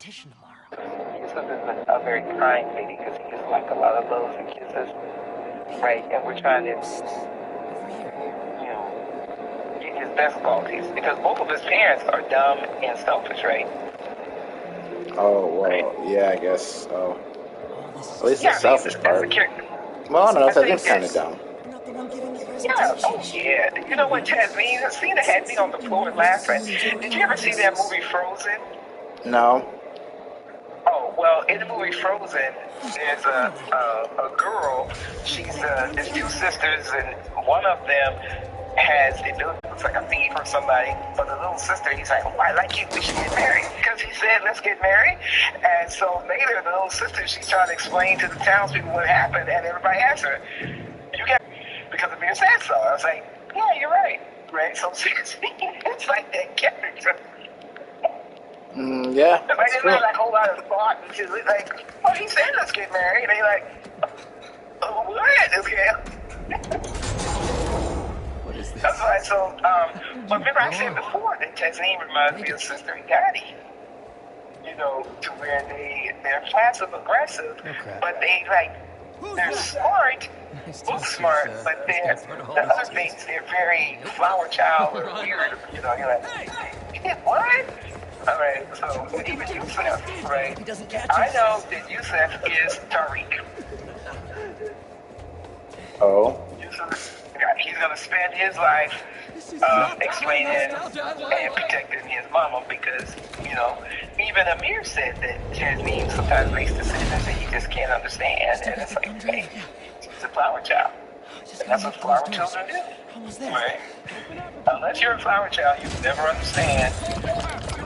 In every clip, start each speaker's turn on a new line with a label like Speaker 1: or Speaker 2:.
Speaker 1: competition tomorrow.
Speaker 2: Yusuf is a very kind lady because he gets like a lot of loves and kisses, right? And we're trying to, get his best qualities because both of his parents are dumb and selfish, right?
Speaker 3: Oh, well, yeah, I guess so. At least the selfish
Speaker 2: as
Speaker 3: part.
Speaker 2: a character.
Speaker 3: Well, I don't know,
Speaker 2: I think
Speaker 3: Tasneem's kind of dumb.
Speaker 2: Yeah, oh yeah. You know what, Tasneem? Cena had me on the floor laughing. Did you ever see that movie Frozen?
Speaker 3: No.
Speaker 2: Oh, well, in the movie Frozen, there's a girl. There's two sisters, and one of them has the ability to look like a thief or somebody. But the little sister, he's like, oh, I like you, we should get married. Because he said, let's get married. And so later, the little sister, she's trying to explain to the townspeople what happened, and everybody asks her, you got because Amir said so. I was like, yeah, you're right. Right? So it's like that character.
Speaker 3: Yeah.
Speaker 2: Like, there's not like a whole lot of thought into it. Like, well, he said let's get married. And you're like, oh, what? Okay.
Speaker 1: What is this?
Speaker 2: That's why, so, but remember I said before that Tasneem reminds me of Sister and Daddy. You know, to where they're passive aggressive, but they're smart, book smart, but the other things, they're very flower child or weird. You know, you're like, what? All right, so even Yusuf, right? I know that Yusuf is Tariq.
Speaker 3: Oh.
Speaker 2: Yusuf, he's going to spend his life explaining and protecting his mama because, even Amir said that Tasneem sometimes makes decisions that he just can't understand. And it's like, hey, he's a flower child. And that's what flower children do. Right? Unless you're a flower child, you never understand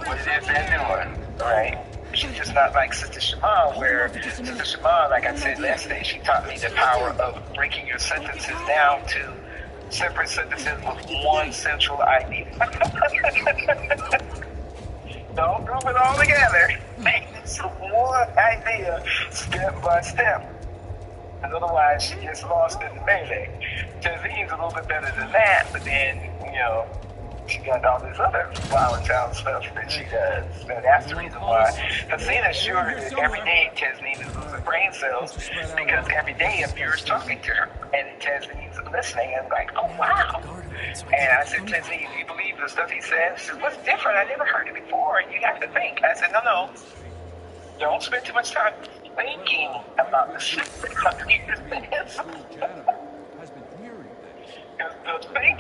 Speaker 2: what it is they're doing. Right? She's just not like Sister Shema, where Sister Shema, like I said last day, she taught me the power of breaking your sentences down to separate sentences with one central idea. Don't group it all together. Make this one idea step by step. And otherwise, she gets lost in the melee. Tasneem's a little bit better than that, but then, she got all this other flower child stuff that she does. And that's the reason why Hasina's sure that every day Tasneem is losing brain cells because every day Amir's talking to her and Tasneem's listening and like, oh wow. And I said, Tasneem, do you believe the stuff he says? She said, what's different? I never heard it before. You have to think. I said, no. Don't spend too much time thinking about the shit that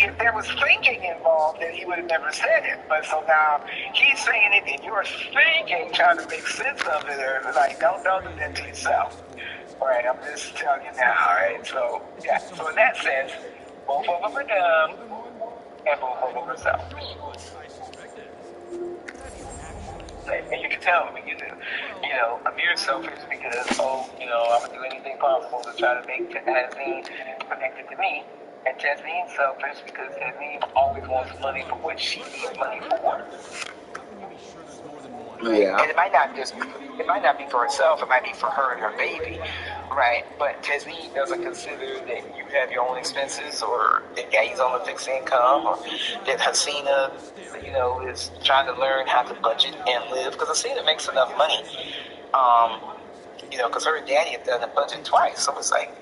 Speaker 2: if there was thinking involved, then he would have never said it. But so now he's saying it, and you're thinking, trying to make sense of it, or like, don't do that to yourself. All right, I'm just telling you now. All right, so yeah. So in that sense, both of them are dumb, and both of them are selfish. And you can tell him, Amir's selfish because, I'm going to do anything possible to try to make Tasneem connected to me. And Tasneem's selfish because Tasneem always wants money for what she needs money for.
Speaker 3: Yeah.
Speaker 2: And it might not be for herself, it might be for her and her baby, right? But Tasneem doesn't consider that you have your own expenses or that Daddy's on a fixed income or that Hasina, is trying to learn how to budget and live because Hasina makes enough money. Because her and Daddy have done the budget twice. So it's like,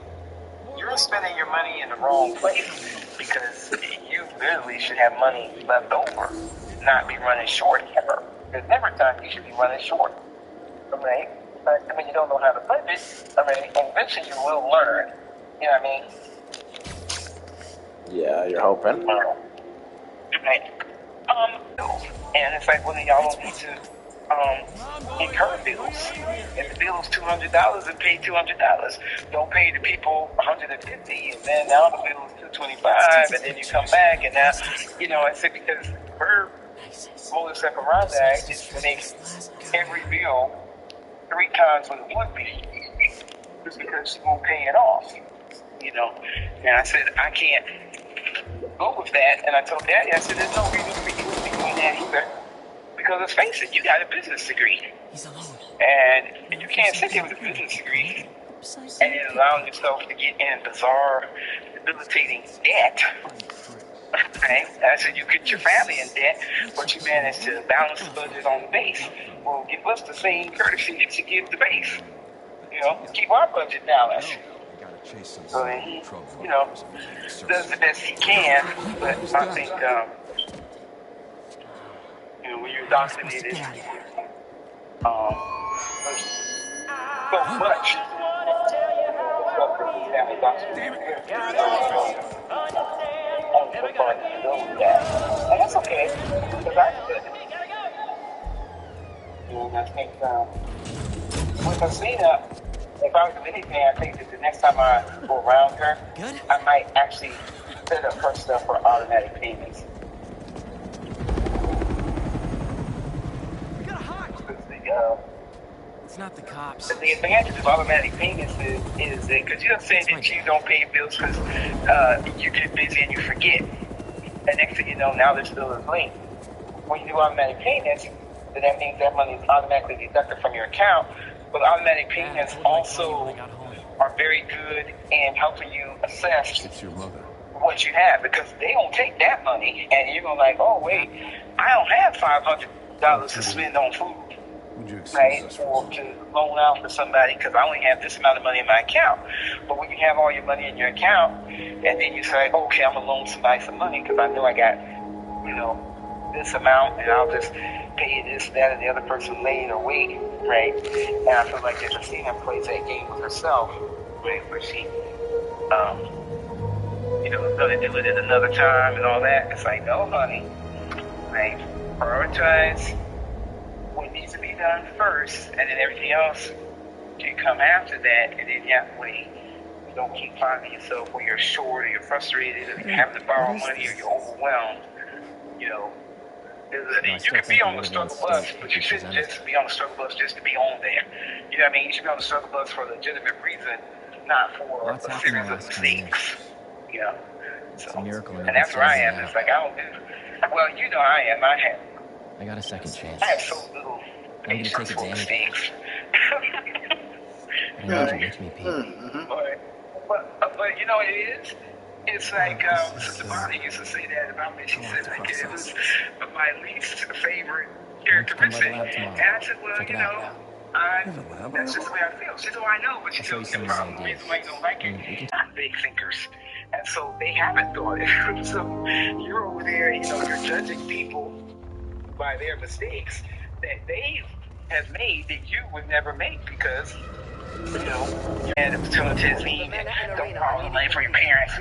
Speaker 2: you're spending your money in the wrong place because you literally should have money left over, not be running short ever. There's never time you should be running short. Okay? But you don't know how to budget. And eventually you will learn. You know what I mean?
Speaker 3: Yeah, you're hoping.
Speaker 2: Right. And it's like, well, y'all don't need to incur bills. If the bill is $200, then pay $200. Don't pay the people $150, and then now the bill is $225, and then you come back, and now, I said because her modus operandi is to make every bill 3 times what it would be, just because she won't pay it off. And I said I can't go with that, and I told Daddy, I said there's no reason for you to be doing that either. Because let's face it, you got a business degree.
Speaker 1: He's alone.
Speaker 2: And you can't sit there with a business degree and then allow yourself to get in bizarre, debilitating debt Right? So you get your family in debt, but you manage to balance the budget on the base. Well, give us the same courtesy that you give the base. Keep our budget balanced. So he, does the best he can, but I think, when you're indoctrinated, so much. And that's okay, because I did it. And I think, with Hasina, if I was with anything, I think that the next time I go around her, I might actually set up her stuff for automatic payments.
Speaker 1: It's not the cops.
Speaker 2: The advantage of automatic payments is that, because you're saying that you don't pay bills because you get busy and you forget. And next thing you know, now this bill is late. When you do automatic payments, then that means that money is automatically deducted from your account. But automatic payments also are very good in helping you assess what you have, because they don't take that money and you're going like, oh wait, I don't have $500 to spend on food. Right, or to loan out to somebody because I only have this amount of money in my account. But when you have all your money in your account, and then you say, okay, I'm gonna loan somebody some money because I know I got, this amount, and I'll just pay this, that, and the other person late or wait, right? And I feel like there's a scene that plays that game with herself, right, where she, gonna do it at another time and all that. It's like, no, honey, right? Prioritize what needs to be done first, and then everything else can come after that, and then that way you don't keep finding yourself where you're short or you're frustrated or you're having to borrow money or you're overwhelmed. You can be on the struggle bus, but you shouldn't just be on the struggle bus just to be on there. You know what I mean? You should be on the struggle bus for a legitimate reason, not for a series of mistakes.
Speaker 1: It's a miracle.
Speaker 2: And that's where I am. It's like, I don't do, well, I am.
Speaker 1: I got a second chance.
Speaker 2: I have so little patience for mistakes.
Speaker 1: I need you with me, Pete.
Speaker 2: But it is. It's like Sister Bonnie used to say that about me. She said like it was my least favorite characteristic. And I said, well, that's just the way I feel. She said, I know, but she said the problem, the reason why you don't like it, not big thinkers. And so they haven't thought it. So you're over there, you're judging people by their mistakes that they have made that you would never make because, and it was telling Tesleen that don't borrow money from your parents.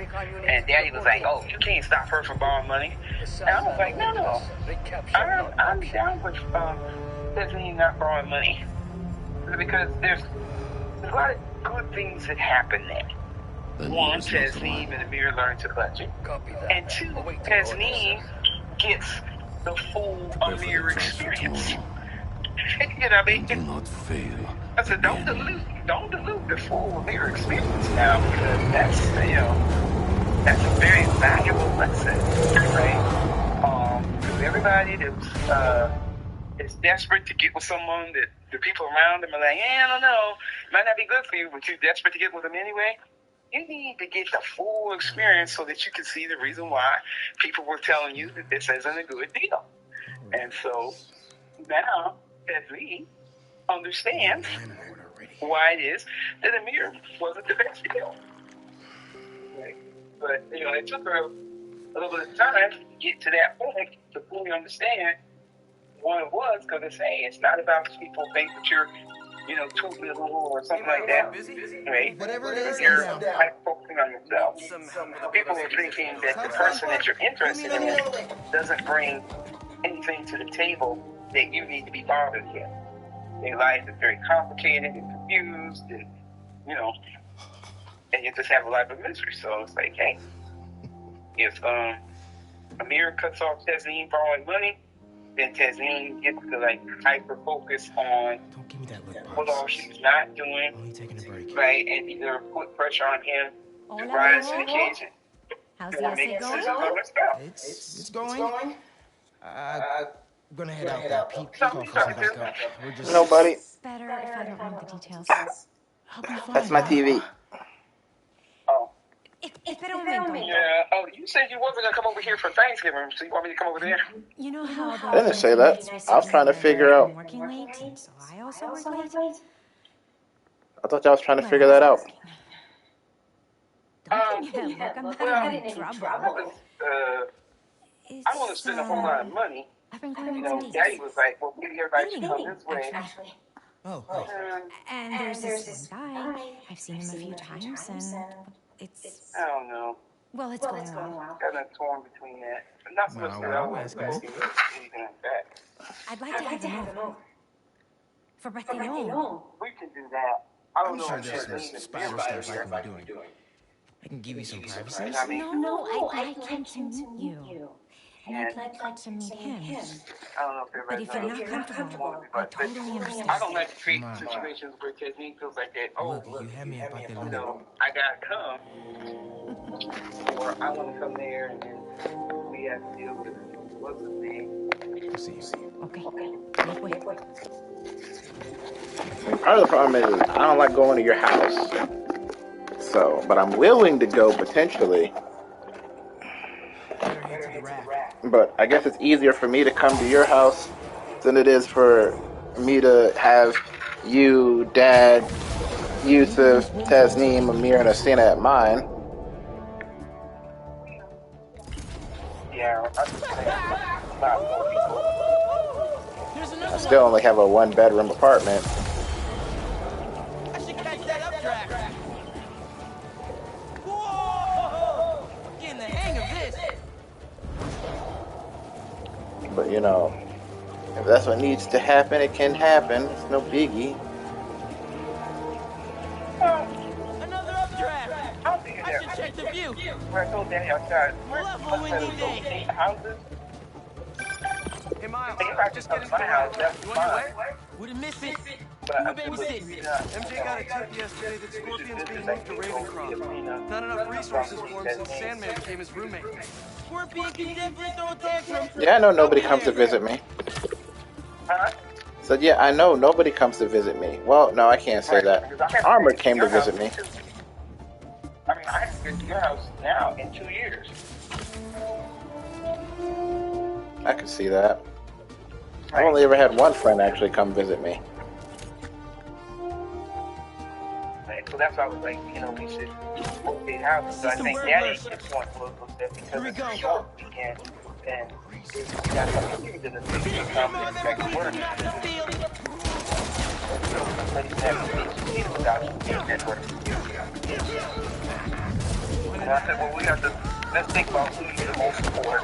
Speaker 2: And Daddy was like, oh, you can't stop her from borrowing money. And I was like, no. I'm down with Tesleen not borrowing money. Because there's a lot of good things that happen there. One, Tesleen and Amir learn to budget. And two, Tesleen gets the full Amir experience. You know what I mean?
Speaker 4: Do not fail.
Speaker 2: I said, don't dilute the full Amir experience now, because that's a very valuable lesson, right? Because everybody that is desperate to get with someone that the people around them are like, I don't know, might not be good for you, but you're desperate to get with them anyway. You need to get the full experience so that you can see the reason why people were telling you that this isn't a good deal. And so now, Tesleen understands why it is that Amir wasn't the best deal. Right? But, it took her a little bit of time to get to that point to fully understand what it was, because it's not about people think that you're too little or something like that. Right?
Speaker 5: Whatever it is,
Speaker 2: you're focusing on yourself. People are thinking that the person that you're interested in doesn't bring anything to the table that you need to be bothered with. Their life is very complicated and confused, and and you just have a life of misery. So it's like, hey, if Amir cuts off Tesleen borrowing money, then Tesleen gets to hyper focus on what all she's not doing, right? And either put pressure on him to rise to the occasion.
Speaker 6: How's the essay going?
Speaker 5: It's going. I'm gonna head out there. Pete, call for some backup. We're just...
Speaker 3: No, buddy.
Speaker 6: It's better if I don't know the details.
Speaker 3: That's my TV.
Speaker 2: Oh.
Speaker 6: It's Espera un momento.
Speaker 2: Yeah. Oh, you said you wasn't gonna come over here for Thanksgiving, so you want me to come over there?
Speaker 6: You know how
Speaker 3: I didn't say that. I was trying to figure out.
Speaker 6: I'm working late, and so I also work late?
Speaker 3: I thought y'all was trying to figure that out.
Speaker 6: Don't give me that look. I'm not in any trouble.
Speaker 2: I want to spend a whole lot of money.
Speaker 6: I've been going
Speaker 2: You
Speaker 6: to
Speaker 2: know,
Speaker 6: dates.
Speaker 2: Daddy was like, well, maybe everybody should come this way.
Speaker 6: Actually.
Speaker 5: Oh, right.
Speaker 6: And there's this one guy. I've seen him a few times, and it's...
Speaker 2: I don't know.
Speaker 6: Well, it's going well.
Speaker 2: Kind of torn between that. But not so much that I was asking anything like that.
Speaker 6: I'd like to have him over. For Bretillon.
Speaker 2: We can do that. I don't
Speaker 5: I'm
Speaker 2: know
Speaker 5: sure
Speaker 2: if
Speaker 5: there's
Speaker 2: there's
Speaker 5: some spider stuff I can be doing. I can give you some privacy.
Speaker 6: No, I'd like him to meet you. And I'd like to meet him.
Speaker 2: I don't know if
Speaker 6: But if you're not comfortable, I totally understand.
Speaker 2: I don't like to treat situations where Jasmine feels like that. Oh,
Speaker 5: Look, you had me up out there.
Speaker 2: you know, I gotta come. Or I want to come there and then we have to deal with what's his name.
Speaker 5: See.
Speaker 6: Okay. Wait.
Speaker 3: I mean, part of the problem is I don't like going to your house. So, but I'm willing to go potentially. But I guess it's easier for me to come to your house than it is for me to have you, Dad, Yusuf, Tasneem, Amir, and Asina at mine.
Speaker 2: Yeah,
Speaker 3: I still only have a one-bedroom apartment.
Speaker 5: I should catch that updraft. Whoa! Getting the hang of this.
Speaker 3: But you know, if that's what needs to happen, it can happen. It's no biggie.
Speaker 5: Another updraft. I should check the view.
Speaker 2: Where I told Danny outside.
Speaker 5: Level windy day.
Speaker 2: Houses.
Speaker 5: Hey, Miles,
Speaker 2: If I just get into my house, that's fine.
Speaker 5: Wouldn't miss it.
Speaker 2: But
Speaker 5: You babysit.
Speaker 4: MJ got a tip yesterday that Scorpion's being moved to Ravencroft. Not enough resources for him since Sandman became his roommate.
Speaker 5: Scorpion can definitely throw a tantrum.
Speaker 3: Yeah, I know nobody comes to visit me.
Speaker 2: Huh?
Speaker 3: So yeah, I know nobody comes to visit me. Well, no, I can't say that. Armored came to visit me.
Speaker 2: I mean, I haven't been to your house now in 2 years.
Speaker 3: I can see that. I've only ever had one friend actually come visit me.
Speaker 2: Right, so that's why I was like, you know, we should rotate houses. So I think Daddy is going to look at that because it's a short weekend and we got some things in the city to come and back to work. And I said, well, we have to, let's think about who needs the most support.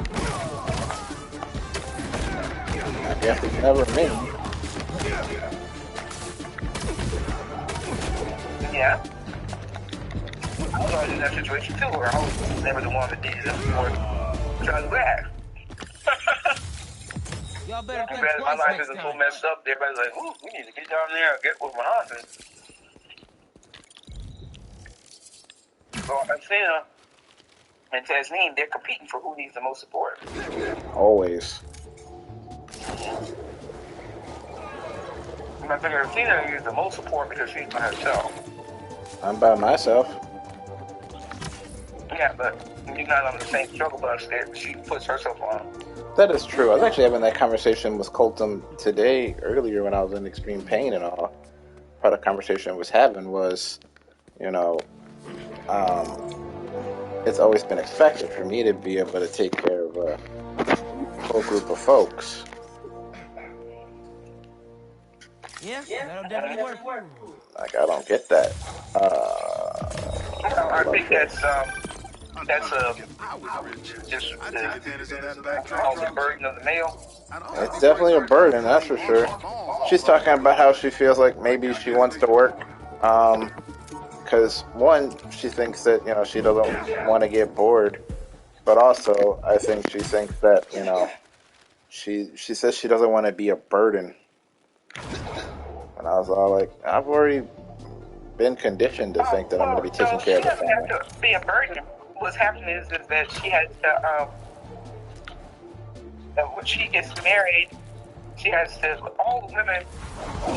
Speaker 3: I guess it's never me.
Speaker 2: Yeah. I was always in that situation too, where I was never the one that needed the support. Which I was glad.
Speaker 5: Y'all better think
Speaker 2: My
Speaker 5: twice
Speaker 2: life
Speaker 5: next
Speaker 2: isn't so
Speaker 5: time.
Speaker 2: messed up. Everybody's like, ooh, we need to get down there and get with my husband. So Athena and Tasneem, they're competing for who needs the most support.
Speaker 3: Always.
Speaker 2: And I figure Athena needs the most support because she's by herself.
Speaker 3: I'm by myself.
Speaker 2: Yeah, but you're not on the same struggle bus that she puts herself on.
Speaker 3: That is true. I was actually having that conversation with Colton today, earlier when I was in extreme pain and all. Part of the conversation I was having was, you know, it's always been expected for me to be able to take care of a whole group of folks.
Speaker 5: Yeah, that'll definitely work.
Speaker 3: Like, I don't get that.
Speaker 2: I think that's just the burden of the male.
Speaker 3: It's definitely a burden, that's for sure. She's talking about how she feels like maybe she wants to work. Because, one, she thinks that, you know, she doesn't want to get bored. But also, I think she thinks that, you know, she says she doesn't want to be a burden. And I was all like, I've already been conditioned to think that I'm going to be taking care of the family.
Speaker 2: She doesn't have to be a burden. What's happening is that she has to, when she gets married, she has to, all the women,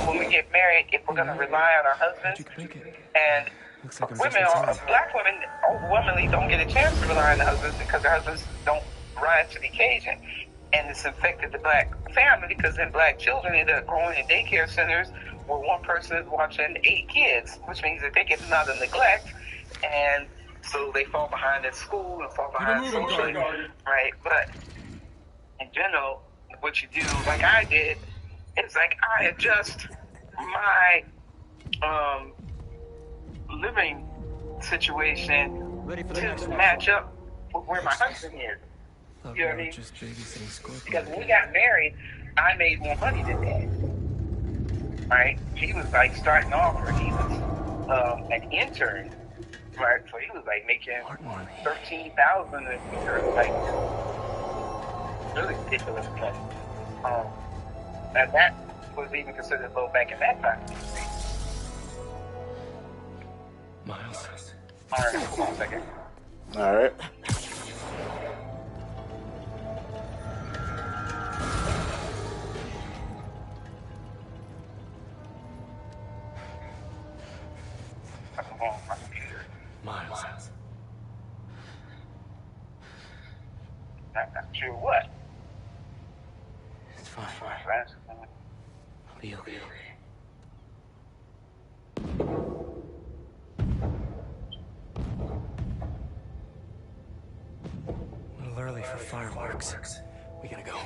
Speaker 2: when we get married, if we're going to rely on our husbands, and
Speaker 4: Looks like I'm
Speaker 2: women,
Speaker 4: just in time.
Speaker 2: black women overwhelmingly don't get a chance to rely on their husbands because their husbands don't rise to the occasion. And it's affected the black family because then black children end up growing in daycare centers where one person is watching 8 kids, which means that they get another neglect, and so they fall behind in school and fall behind socially, right? But in general, what you do, like I did, is like I adjust my living situation
Speaker 4: Ready for the
Speaker 2: to
Speaker 4: next one.
Speaker 2: match up with where my husband is.
Speaker 4: Thought
Speaker 2: You know
Speaker 4: we
Speaker 2: what I
Speaker 4: were
Speaker 2: mean?
Speaker 4: just babysitting Scorpion.
Speaker 2: Because when we got married, I made more money than that. Right? He was like starting off where he was an intern. Right? So he was like making $13,000 a year. Like really ridiculous money. And that was even considered low back in that time.
Speaker 4: Miles.
Speaker 2: Alright, hold on a second.
Speaker 3: Alright.
Speaker 2: I come home my computer.
Speaker 4: Miles.
Speaker 2: Not sure what.
Speaker 4: It's fine.
Speaker 2: Right?
Speaker 4: I'll be okay. A little early for fireworks. We gotta go.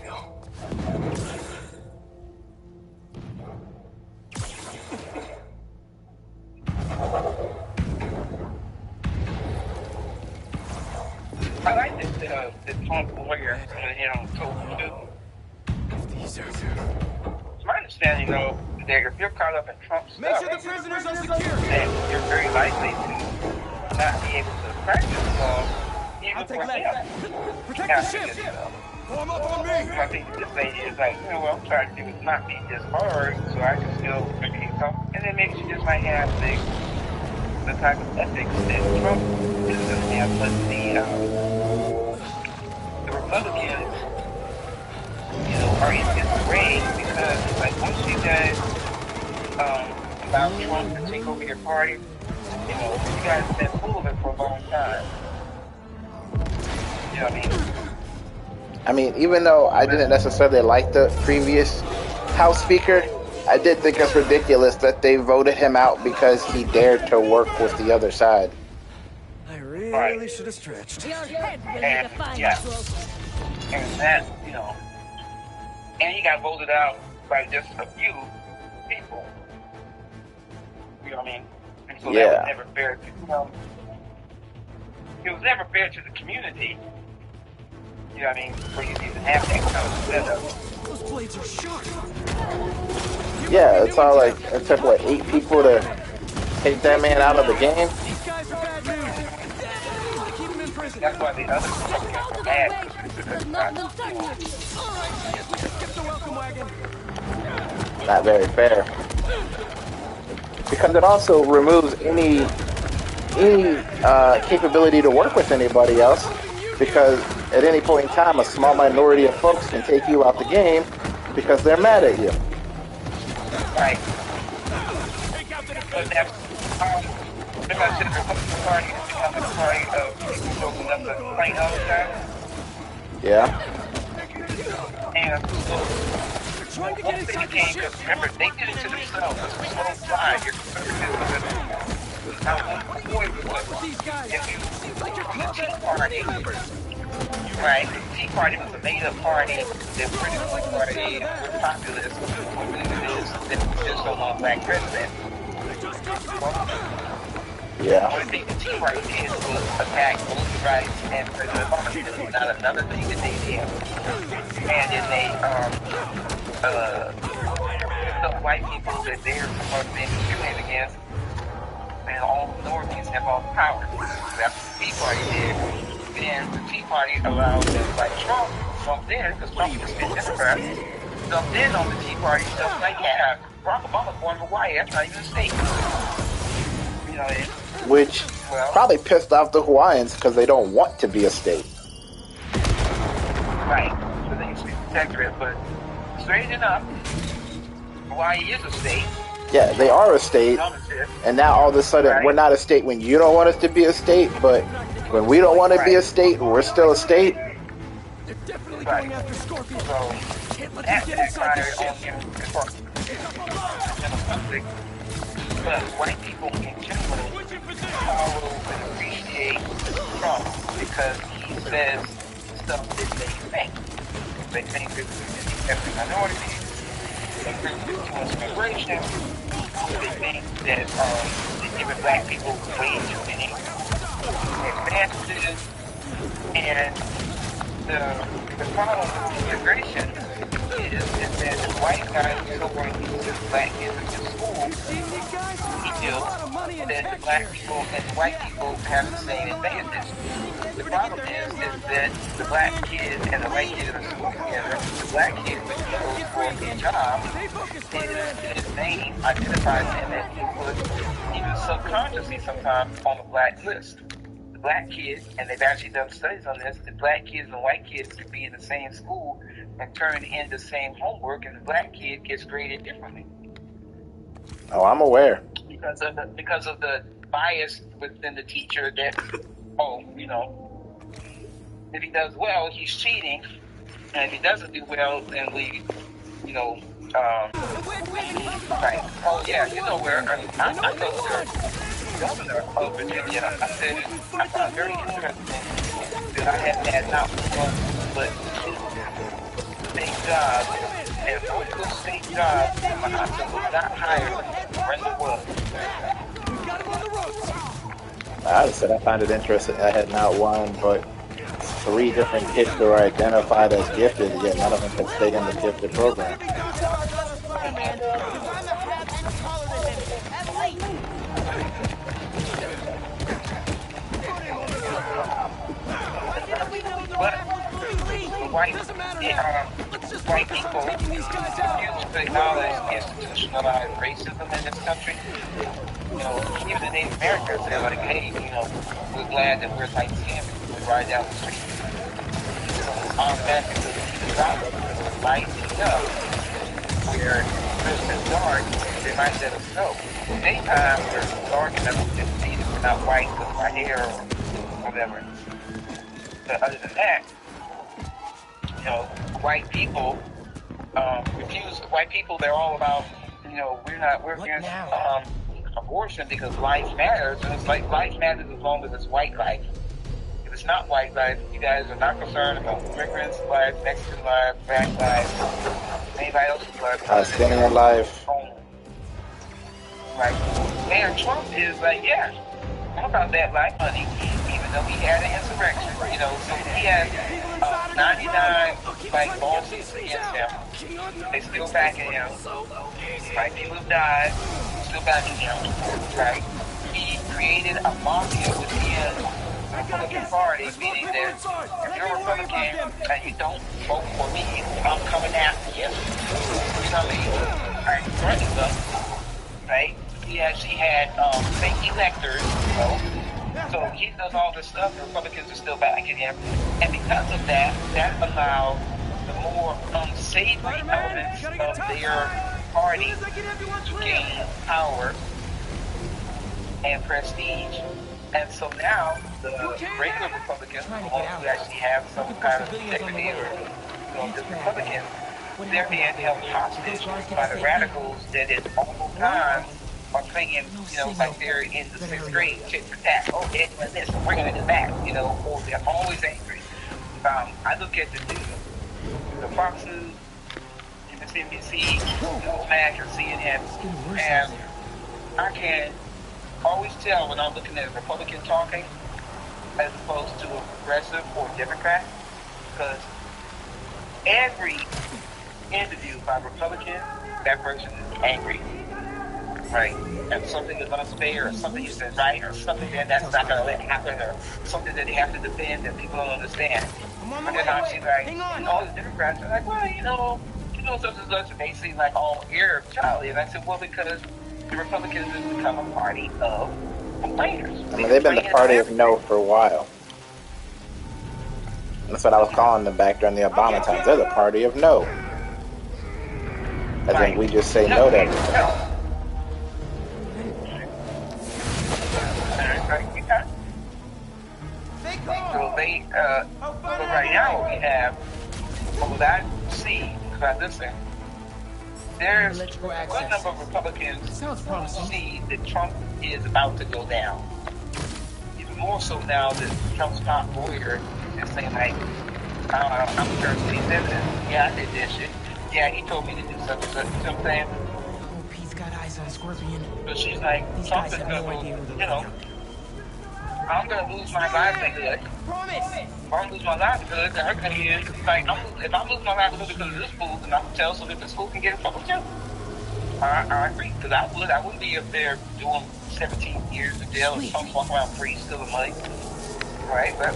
Speaker 2: I like the Trump lawyer, told you.
Speaker 4: These are...
Speaker 2: It's my understanding, though, that if you're caught up in Trump's
Speaker 5: Make
Speaker 2: stuff,
Speaker 5: sure the prisoners are secure.
Speaker 2: then you're very likely to not be able to practice law, even
Speaker 5: I'll take
Speaker 2: for
Speaker 5: left.
Speaker 2: him.
Speaker 5: Protect
Speaker 2: Now,
Speaker 5: the ship.
Speaker 2: because,
Speaker 5: Form up on me.
Speaker 2: I think this lady is like, what I'm trying to do is not be this hard, so I can still be tough. And then maybe she just might have the type of ethics that Trump doesn't have, but the Republicans, are in disarray because, like, once you guys allow Trump to take over your party, you guys have been full of it for a long time. You know what I mean?
Speaker 3: I mean, even though I didn't necessarily like the previous House Speaker, I did think it's ridiculous that they voted him out because he dared to work with the other side.
Speaker 4: I really should have stretched.
Speaker 6: Your head will
Speaker 2: And,
Speaker 6: be the final
Speaker 2: yeah.
Speaker 6: stroke.
Speaker 2: And that, and he got voted out by just a few people. You know what I mean? And so that was never fair to it was never fair to the community. You know what I mean? For you to even have that kind of setup.
Speaker 4: Those blades are sharp.
Speaker 3: Yeah, it's all like, it took, 8 people to take that man out of the game?
Speaker 4: These guys are bad news. Keep him in prison.
Speaker 2: That's why the other Republicans were mad.
Speaker 6: Does not concern you.
Speaker 4: All right, guess we can skip the welcome wagon.
Speaker 3: Not very fair. Because it also removes any capability to work with anybody else, because at any point in time, a small minority of folks can take you out the game because they're mad at you.
Speaker 2: Right. But that's, remember I said the Republican Party is becoming a party of people who open up the complaint all the time?
Speaker 3: Yeah.
Speaker 2: And so, once they became, because remember, they did it to themselves. This was one side, your conservatism. Now, one point was, if you from the Tea Party, right, the Tea Party was a made-up party, the British Party was populist, what really it is, that just don't want a black president.
Speaker 3: Yeah.
Speaker 2: One thing the Tea Party did was attack voting rights and President Obama did was not another thing that they did. And then they, the white people that they're supposed to be discriminated against, and all minorities have all the power. That's what the Tea Party did. Then the Tea Party allowed them, like Trump jumped in, because Trump was a Democrat, jumped in on the Tea Party stuff, like, yeah, Barack Obama born in Hawaii, that's not even a state. You know,
Speaker 3: Which probably pissed off the Hawaiians because they don't want to be a state.
Speaker 2: right, so they used to be protectorate, but straight enough, Hawaii is a state,
Speaker 3: Yeah, they are a state, and now all of a sudden we're not a state when you don't want us to be a state, but when we don't want to be a state, we're still a state.
Speaker 4: They're definitely going after Scorpion.
Speaker 2: So
Speaker 4: Can't let
Speaker 2: that
Speaker 4: them get inside the
Speaker 2: backfired
Speaker 4: ship.
Speaker 2: on general public, but white people in general follow and appreciate Trump because he says stuff that they think. They think that every minority, they think that too much immigration, they think that they're giving black people way too many advantages, and the problem with immigration is that the white guy who's so going to use black kids into school, he feels that the black people and the white people have the same advantage. The problem is that the black kids and the white kids are school together. The black kid, when he goes for a job, his name identifies him as he was even subconsciously sometimes on the black list. The black kids, and they've actually done studies on this, the black kids and white kids could be in the same school and turn in the same homework, and the black kid gets graded differently.
Speaker 3: Oh, I'm aware.
Speaker 2: Because of the bias within the teacher that, if he does well, he's cheating, and if he doesn't do well, then we, right. Oh yeah, you know where, I know where governor of Virginia, I said, I found it very interesting that I haven't had not one, but two state jobs, and both those state jobs, my husband was not hired when Brenda was.
Speaker 3: I just said I found it interesting. I had not one, but 3 different kids who are identified as gifted, yet none of them can stay in the gifted program.
Speaker 2: But white people refuse to acknowledge institutionalized racism in this country. Even the Native Americans, they're like, hey, we're glad that we're like camping. We ride down the street. On back into the south, light up, where it's dark, they might let us know. Daytime, we're dark enough to see that we're not white because of my hair or whatever. But other than that, white people refuse. White people, they're all about, we're against abortion because life matters, and it's like life matters as long as it's white life. If it's not white life, you guys are not concerned about immigrants' lives, Mexican lives, black lives, anybody else's life.
Speaker 3: Palestinian life.
Speaker 2: Right. Mayor Trump is like, yeah, I'm about that life, honey. Even though he had an insurrection, so he has 99 lawsuits against him. They still backing him. Right? People have died, still backing him. Right? He created a mafia within the Republican Party, meaning that if you're a Republican and you don't vote for me, I'm coming after you. You know what I mean? Right? Threatening them. Right? He actually had fake electors, So he does all this stuff, the Republicans are still backing him. And because of that, that allows the more unsavory elements of their party to gain power and prestige. And so now the regular Republicans, the ones who actually have some kind of integrity or the Republicans, they're being held hostage by the radicals that at all times are playing, like they're in the 6th grade, tit for tat. Oh, they're doing this, we're going to do that, or they're always angry. I look at the Fox News, MSNBC, Newsmax, and CNN, and I can always tell when I'm looking at a Republican talking as opposed to a progressive or Democrat, because every interview by Republican, that person is angry. Right, and something is unfair, or something you said right, or something that's not going to let happen, or something that they have to defend that people don't understand. And then she's like, all the Democrats are like, well, such and such, and they seem like all ear of Charlie. And I said, well, because the Republicans have become a party of complainers.
Speaker 3: I mean, they've been the party of no for a while. That's what I was calling them back during the Obama times. They're the party of no. I think we just say no to everything.
Speaker 2: they, but right now what we have, from what I see, because I listen, there's a
Speaker 5: Electrical
Speaker 2: good
Speaker 5: access.
Speaker 2: number of Republicans
Speaker 5: Sounds promising.
Speaker 2: see that Trump is about to go down. Even more so now that Trump's top lawyer is saying, like, I'm currently evidence. Yeah, I did this shit. Yeah, he told me to do such and such. You know what I'm saying?
Speaker 5: Oh, Pete's got eyes on Scorpion.
Speaker 2: So she's like,
Speaker 5: These
Speaker 2: Trump
Speaker 5: guys
Speaker 2: is
Speaker 5: have
Speaker 2: going
Speaker 5: no
Speaker 2: to,
Speaker 5: idea who
Speaker 2: you
Speaker 5: they're
Speaker 2: know, I'm going to lose my livelihood.
Speaker 5: Promise!
Speaker 2: If I lose my livelihood, then her thing is, like, if I lose my livelihood because of this fool, then I'm going to tell so that this fool can get in trouble too. I agree, because I wouldn't be up there doing 17 years in jail and Trump's walking around free stealing money. Right? But,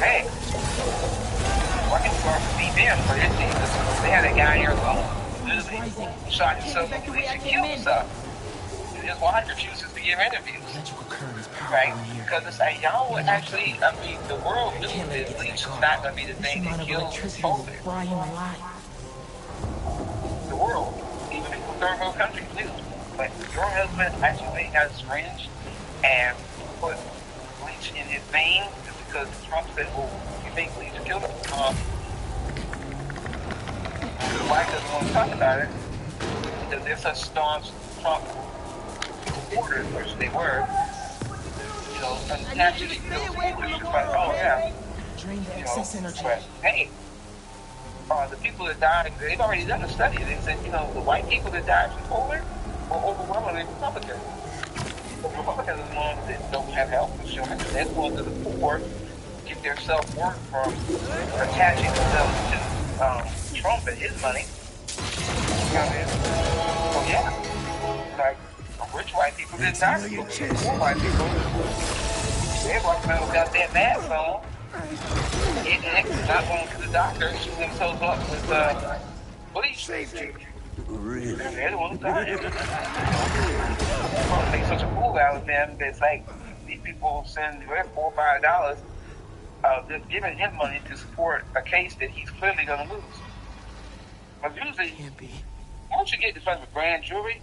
Speaker 2: hey, why can't we beat them for this team? They had a guy in Arizona who literally shot himself and he killed himself. His wife refuses to give interviews.
Speaker 5: Electrical current is powerful
Speaker 2: Right?
Speaker 5: in here.
Speaker 2: Because it's like, y'all would actually, I mean, the world knew
Speaker 5: Can't let
Speaker 2: that
Speaker 5: it
Speaker 2: bleach
Speaker 5: get
Speaker 2: is
Speaker 5: that
Speaker 2: not
Speaker 5: car.
Speaker 2: going to be the
Speaker 5: This
Speaker 2: thing
Speaker 5: amount
Speaker 2: that
Speaker 5: of
Speaker 2: kills
Speaker 5: electricity
Speaker 2: COVID.
Speaker 5: will fry him alive.
Speaker 2: The world, even people third world countries knew. But your husband actually got a syringe and put bleach in his veins because Trump said, well, you think bleach killed him? The wife doesn't want to talk about it because they're such staunch Trump supporters, which they were. You know, and naturally, those supporters just like, oh yeah.
Speaker 5: Drain the
Speaker 2: You know,
Speaker 5: excess energy.
Speaker 2: but hey, the people that died, they've already done a study. They said, you know, the white people that died from COVID were overwhelmingly Republicans. The Republicans are the ones that don't have health insurance. They're the ones that are poor, get their self-worth from attaching themselves to Trump and his money. You know what I mean? So yeah, like rich white people didn't die from COVID. Poor white people, they walk around with goddamn masks on. Not going to the doctor, shooting themselves up with police. Safety. They're the ones that make such a fool out of them that it's like these people send $4 or $5 just giving him money to support a case that he's clearly going to lose. But usually,
Speaker 5: Can't be.
Speaker 2: once you get in front of a grand jury,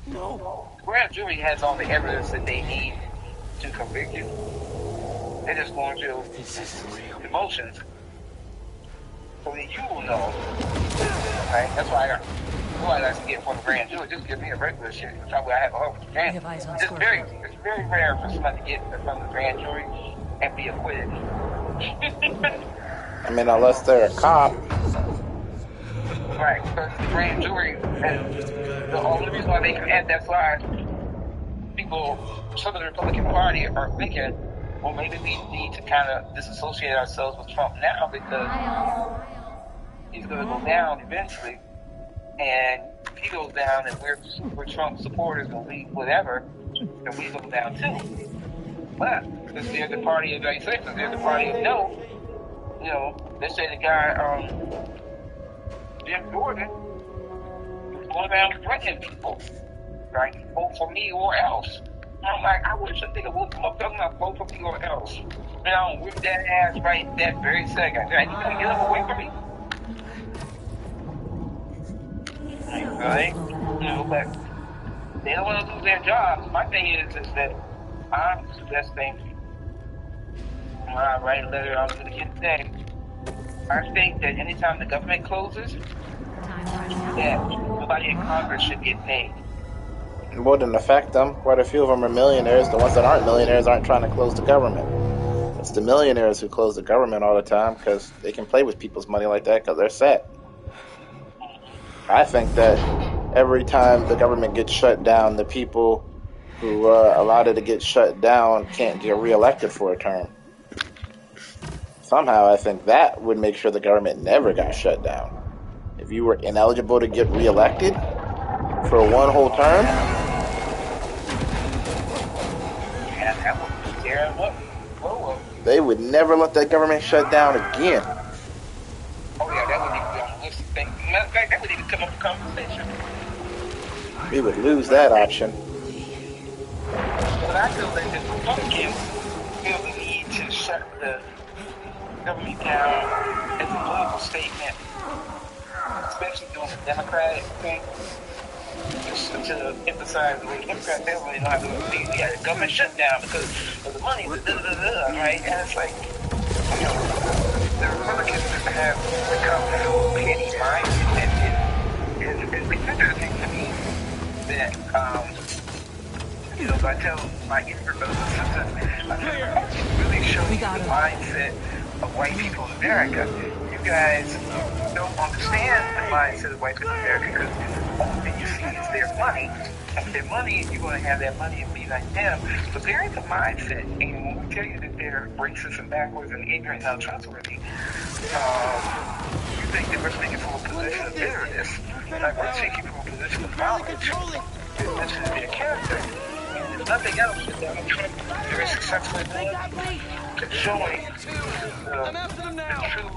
Speaker 5: No.
Speaker 2: the grand jury has all the evidence that they need to convict you. They're just going through emotions. So that you will know. Right? That's why I like to get from the grand jury. Just give me a regular shit. Probably I have a whole grand. It's very rare for somebody to get from the grand jury and be acquitted.
Speaker 3: I mean, unless they're a cop.
Speaker 2: Right, because the grand jury, and the only reason why they can add that slide, people, some of the Republican Party are thinking, well, maybe we need to kind of disassociate ourselves with Trump now because he's going to go down eventually. And if he goes down and we're Trump supporters and we whatever, then we go down too. But because they're the party of because they're the party of no, you know, let's say the guy, Jim Jordan, was going around threatening people, right? Vote for me or else. I'm like, I wish a nigga would come up talking about vote for me or else. And I don't whip that ass right that very second. Like, you gonna get him away from me? Right? You know, but they don't want to lose their jobs. My thing is that I'm the best thing. When I write a letter, I'm going to get today. I think that anytime the government closes, that nobody in Congress should get paid.
Speaker 3: It wouldn't affect them. Quite a few of them are millionaires. The ones that aren't millionaires aren't trying to close the government. It's the millionaires who close the government all the time because they can play with people's money like that because they're set. I think that every time the government gets shut down, the people who allowed it to get shut down can't get reelected for a term. Somehow, I think that would make sure the government never got shut down. If you were ineligible to get reelected for one whole term, they would never let that government shut down again.
Speaker 2: Oh yeah, that wouldn't even be on the list of things. Matter of fact, that wouldn't even come up for conversation.
Speaker 3: We would lose that option.
Speaker 2: But I feel that the Republicans feel the need to shut the government down as a political statement, especially during the Democratic thing. just to emphasize the way Democrats they don't really know how to do it. We had a government shutdown because of the money, right? And it's like, you know, the Republicans have become so petty-minded, and it's interesting to me that, you know, I tell my immigrant brothers and sisters, it really shows you the mindset of white people in America. You guys don't understand the mindset of white people in America because the only thing you see is their money. And their money, you're going to have that money and be like them. But there is a mindset, and when we tell you that they're racist and backwards and ignorant and untrustworthy, you think that we're speaking from a position of bitterness. Like we're speaking from a position of knowledge. This is their character. And there's nothing else that Donald Trump very successfully done to showing the true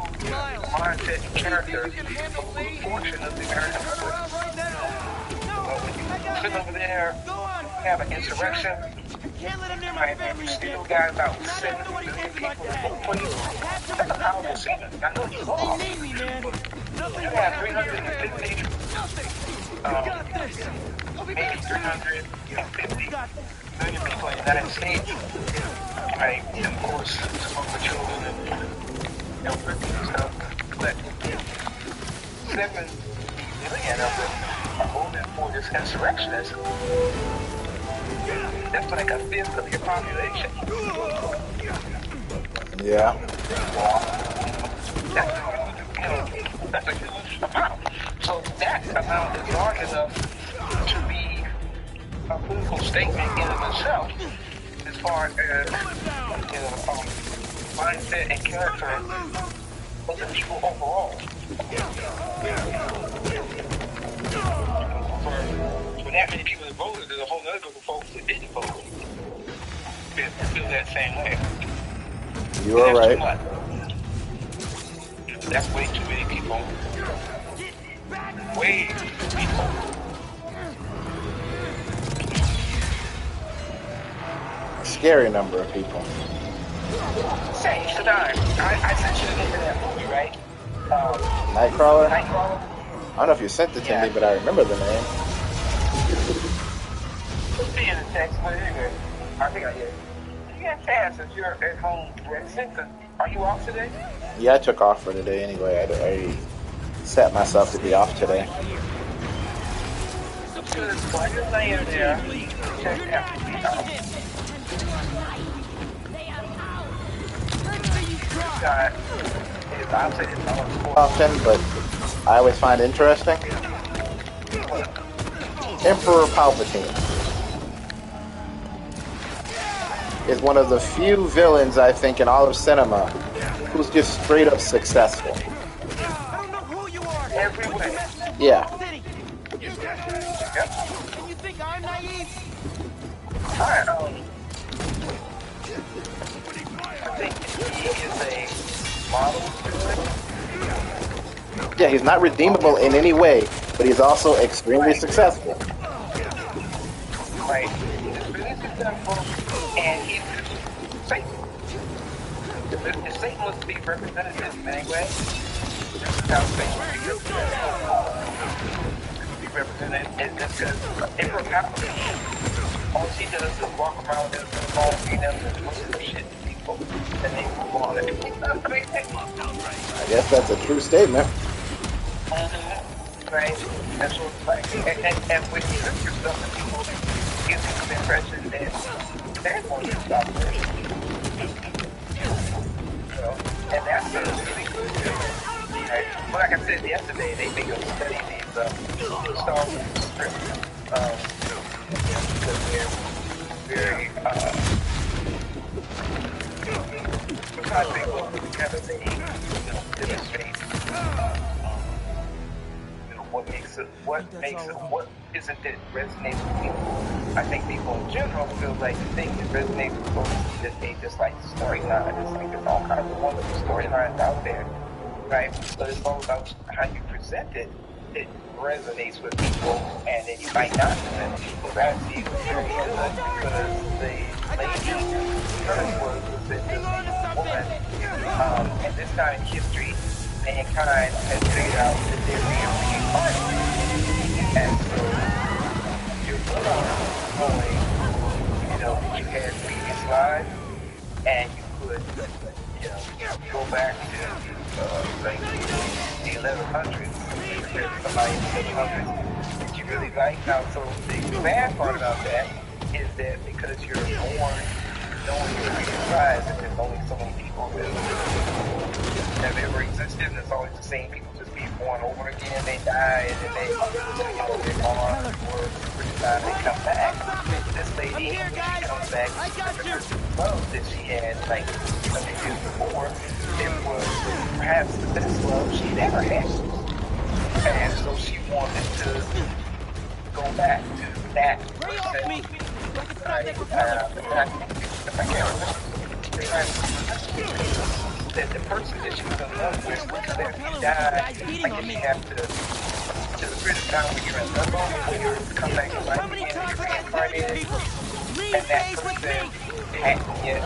Speaker 2: mindset and character of the fortune of the American public. When you sit over there, have an insurrection, and you still got about 7 million people that vote for you, that's a powerful statement. I know you lost. You have 350, maybe 350 million people in the United States, right? And of course, some of the children and elderly and stuff, but 7 million of them are voting for this insurrectionist. That's like a fifth of your population.
Speaker 3: Yeah.
Speaker 2: That's a huge amount. So that amount is large enough to be a political statement in and of itself, as far as mindset and character of the people overall. For that many people that voted, there's a whole other group of folks that didn't vote. Feel that same way.
Speaker 3: You are right.
Speaker 2: That's way too many people. Way too many people.
Speaker 3: Scary number of people.
Speaker 2: Say, Saddam, I sent you the name of that movie, right?
Speaker 3: Nightcrawler?
Speaker 2: Nightcrawler?
Speaker 3: I don't know if you sent it to me, but I remember the name.
Speaker 2: See in the text, but anyway, I think I did. You got a chance if you're at home. Are you off today?
Speaker 3: Yeah, I took off for today anyway. I set myself to be off today.
Speaker 2: Good. While you're laying there, check out.
Speaker 3: Often, but I always find interesting. Emperor Palpatine is one of the few villains, I think, in all of cinema who's just straight up successful.
Speaker 4: I don't know who you are.
Speaker 2: Everywhere.
Speaker 3: Yeah.
Speaker 4: And you think I'm naive?
Speaker 2: Alright, I think he is a model.
Speaker 3: Yeah, he's not redeemable in any way, but he's also extremely successful.
Speaker 2: Right. He's really successful, and he's Satan. If Satan was to be representative in any way, this is how Satan would be represented. It's just because Emperor Palpatine, all she does is walk around and call females and most of the shit to people, and they move on.
Speaker 3: I guess that's a true statement.
Speaker 2: Right? That's what it's like. And when you look at stuff, and people give you the impression that they're going to stop this. And that's really good. Right? But like I said yesterday, they go study these Star Wars scripts. Because they're very, because they go together, they demonstrate what is it that resonates with people? I think people in general feel like the thing that resonates with folks is that they just like the storyline. It's like there's all kinds of wonderful storylines out there, right? But it's all about how you present it. It resonates with people, and then you might not present it. Well, that's even very good because the lady was presented as a woman. And this time in history, mankind has figured out that they're really party. And so and you could, you know, go back to like the 1100s, somebody in the 1100s that you really like. Now, so the bad part about that is that because you're born knowing you're being surprised, and there's only so many people that have ever existed, and it's always the same people just being born over again. They die, and then they, you know, they're gone, or for the time they come back. This lady, when she comes back, the love that she had, like, 100 years before, it was perhaps the best love she'd ever had. And so she wanted to go back to that person. I can't remember. That the person that she was in love with, that she died, I guess you have to the period of time when you're in limbo, when you come back to life again, and you're reincarnated, and that person hadn't yet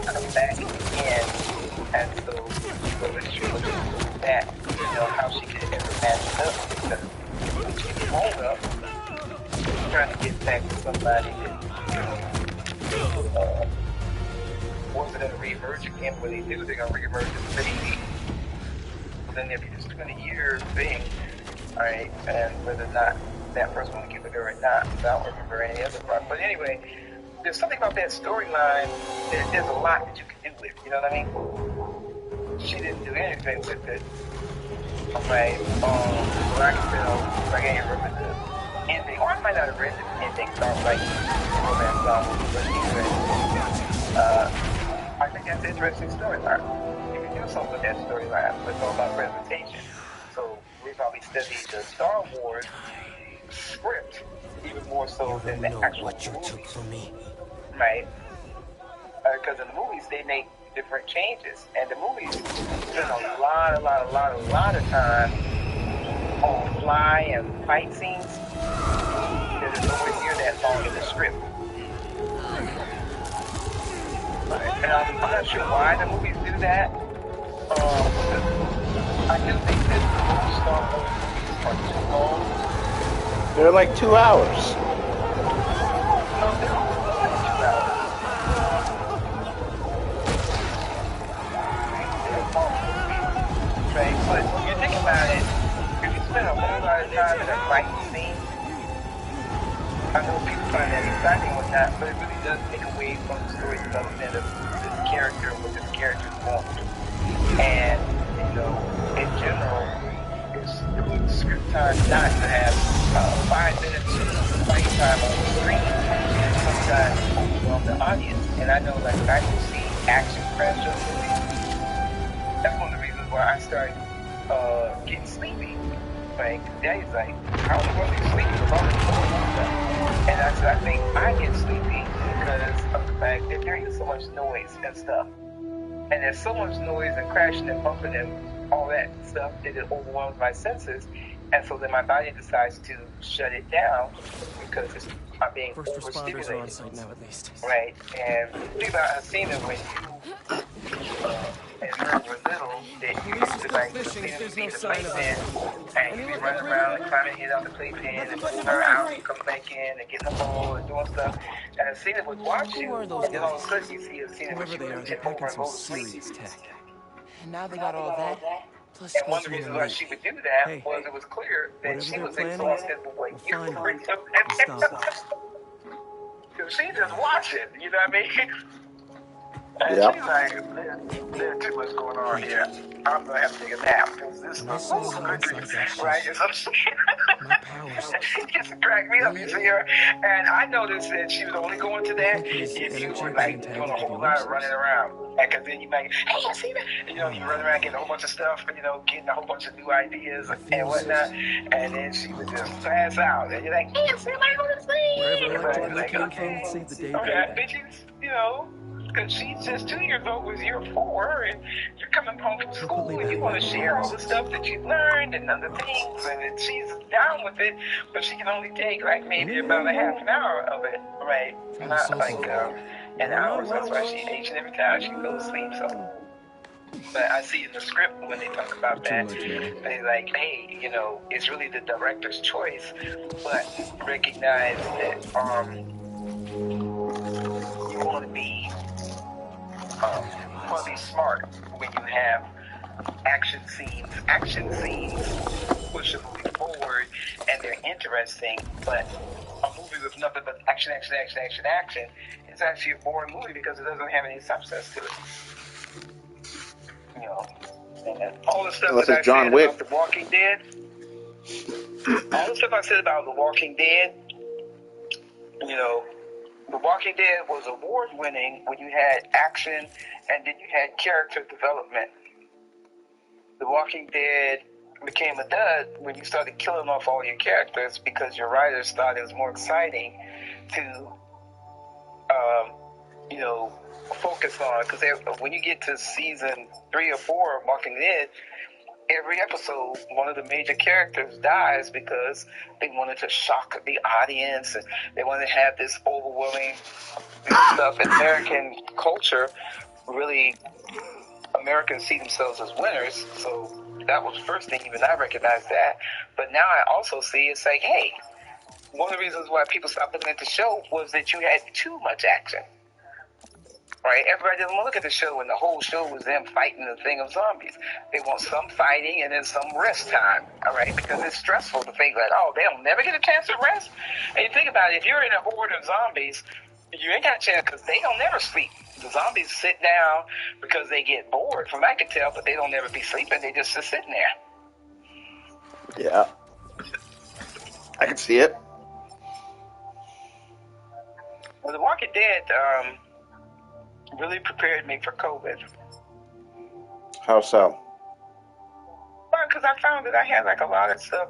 Speaker 2: come back again, and so she was that, you know, how she could ever match up, because when she was grown up, trying to get back to somebody that wasn't going to reemerge again, where they knew they're going to reemerge as a baby. Then there'd be this 20-year thing, alright, and whether or not that person would give it her or not, so I don't remember any other part. But anyway, there's something about that storyline that there's a lot that you can do with, you know what I mean? She didn't do anything with it. Okay, what I can tell, I can't remember the ending, or I might not have read the ending, sounds like romance novel, but anyway, I think that's an interesting storyline. You can do something with that storyline, but it's all about presentation. So we probably studied the Star Wars script even more so than the actual movie. Right? Because in the movies they make different changes, and the movies spend a lot of time on fly and fight scenes that is nowhere near that long in the script. And I'm not sure why the movies do that. I do think that most Star Wars movies are too long.
Speaker 3: They're like 2 hours.
Speaker 2: No, they're only 2 hours. They're long movies, right? But when you think about it, if you spend a whole lot of time in a fight scene, I know people find that exciting or not, but it really does take away from the story development of this character and what this character wants. And, you know, in general, it's script time not to have 5 minutes of fight time on the screen. Sometimes overwhelm the audience. And I know, like, I can see action crash on movies. That's one of the reasons why I started getting sleepy. Like, Daddy's like, how am I going to be sleepy with all this stuff? And I think I get sleepy because of the fact that there is so much noise and stuff. And there's so much noise and crashing and bumping and all that stuff that it overwhelms my senses. And so then my body decides to shut it down because I'm being overstimulated.
Speaker 4: First responders are on site now, at least.
Speaker 2: Right. And think about Hasina when you and her were little, that you used to like Hasina would be in the playpen and you'd be running around and climbing hit out the playpen and pulling her out and come back in and getting the ball and doing stuff. And Hasina would watch you, and then all of a sudden you see Hasina when she would tip over and go to sleep.
Speaker 4: And now they got all that. Plus,
Speaker 2: and one of the reasons why she would do that was it was clear that she was exhausted for what you were doing. Because she's just watching, you know what I mean? And she's like, there's too much going on here. I'm going to have to take a nap because this is right? She just cracked me up, you see her? And I noticed that she was only going to that if you were like doing a whole lot of running around. Because then you might, hey, I see that. You know, you run around getting a whole bunch of stuff, you know, getting a whole bunch of new ideas and whatnot. And then she would just pass out. And you're like, hey, I see my own thing. Like, okay, bitches, you know. Because she's just 2 years old, was year 4, and you're coming home from school, and you want to share all the stuff that you've learned and other things, and she's down with it, but she can only take, like, maybe about a half an hour of it, right? Not like an hour, so that's why she's aging every time she goes to sleep, so. But I see in the script when they talk about that, they're like, hey, you know, it's really the director's choice, but recognize that you want to be funny smart when you have action scenes push a movie forward and they're interesting, but a movie with nothing but action is actually a boring movie because it doesn't have any substance to it. You know, and all the stuff
Speaker 3: Unless
Speaker 2: that I
Speaker 3: it's John
Speaker 2: said
Speaker 3: Wick.
Speaker 2: about The Walking Dead, all the stuff I said about The Walking Dead, you know, The Walking Dead was award-winning when you had action and then you had character development. The Walking Dead became a dud when you started killing off all your characters because your writers thought it was more exciting to, you know, focus on. Because when you get to season 3 or 4 of Walking Dead, every episode, one of the major characters dies because they wanted to shock the audience and they wanted to have this overwhelming stuff. In American culture, really, Americans see themselves as winners, so that was the first thing. Even I recognized that. But now I also see it's like, hey, one of the reasons why people stopped looking at the show was that you had too much action. Right? Everybody doesn't want to look at the show when the whole show was them fighting the thing of zombies. They want some fighting and then some rest time, all right? Because it's stressful to think like, oh, they'll never get a chance to rest. And you think about it, if you're in a horde of zombies, you ain't got a chance because they don't never sleep. The zombies sit down because they get bored, from what I can tell, but they don't never be sleeping. They just sitting there.
Speaker 3: Yeah. I can see it.
Speaker 2: Well, The Walking Dead really prepared me for COVID.
Speaker 3: How so?
Speaker 2: Well, because I found that I had like a lot of stuff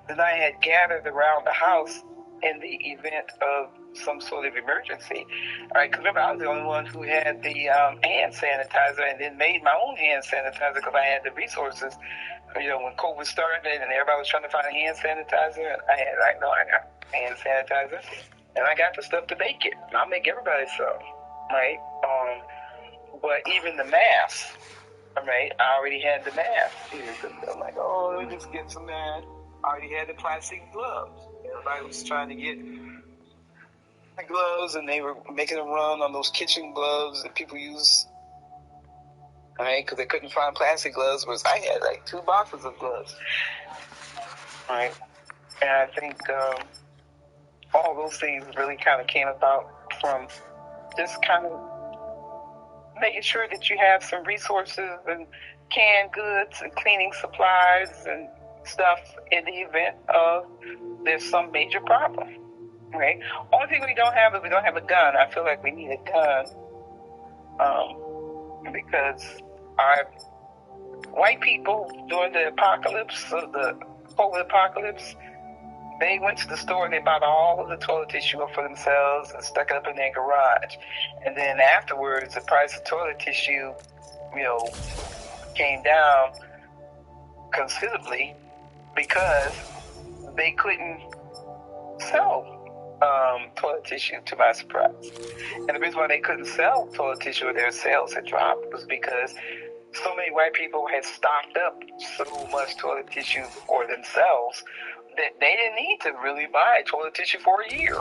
Speaker 2: that I had gathered around the house in the event of some sort of emergency. All right, because remember, I was the only one who had the hand sanitizer and then made my own hand sanitizer because I had the resources. You know, when COVID started and everybody was trying to find a hand sanitizer, I got hand sanitizer, and I got the stuff to make it. I'll make everybody some, right? But even the masks, all right, I already had the mask. I'm like, oh, let me just get some masks. I already had the plastic gloves. Everybody was trying to get the gloves, and they were making a run on those kitchen gloves that people use, right? Because they couldn't find plastic gloves, whereas I had like 2 boxes of gloves, right? And I think all those things really kind of came about from just kind of making sure that you have some resources and canned goods and cleaning supplies and stuff in the event of there's some major problem, right? Only thing we don't have is we don't have a gun. I feel like we need a gun because our white people during the apocalypse, the COVID apocalypse, they went to the store and they bought all of the toilet tissue up for themselves and stuck it up in their garage. And then afterwards, the price of toilet tissue, you know, came down considerably because they couldn't sell toilet tissue, to my surprise. And the reason why they couldn't sell toilet tissue or their sales had dropped was because so many white people had stocked up so much toilet tissue for themselves that they didn't need to really buy toilet tissue for a year.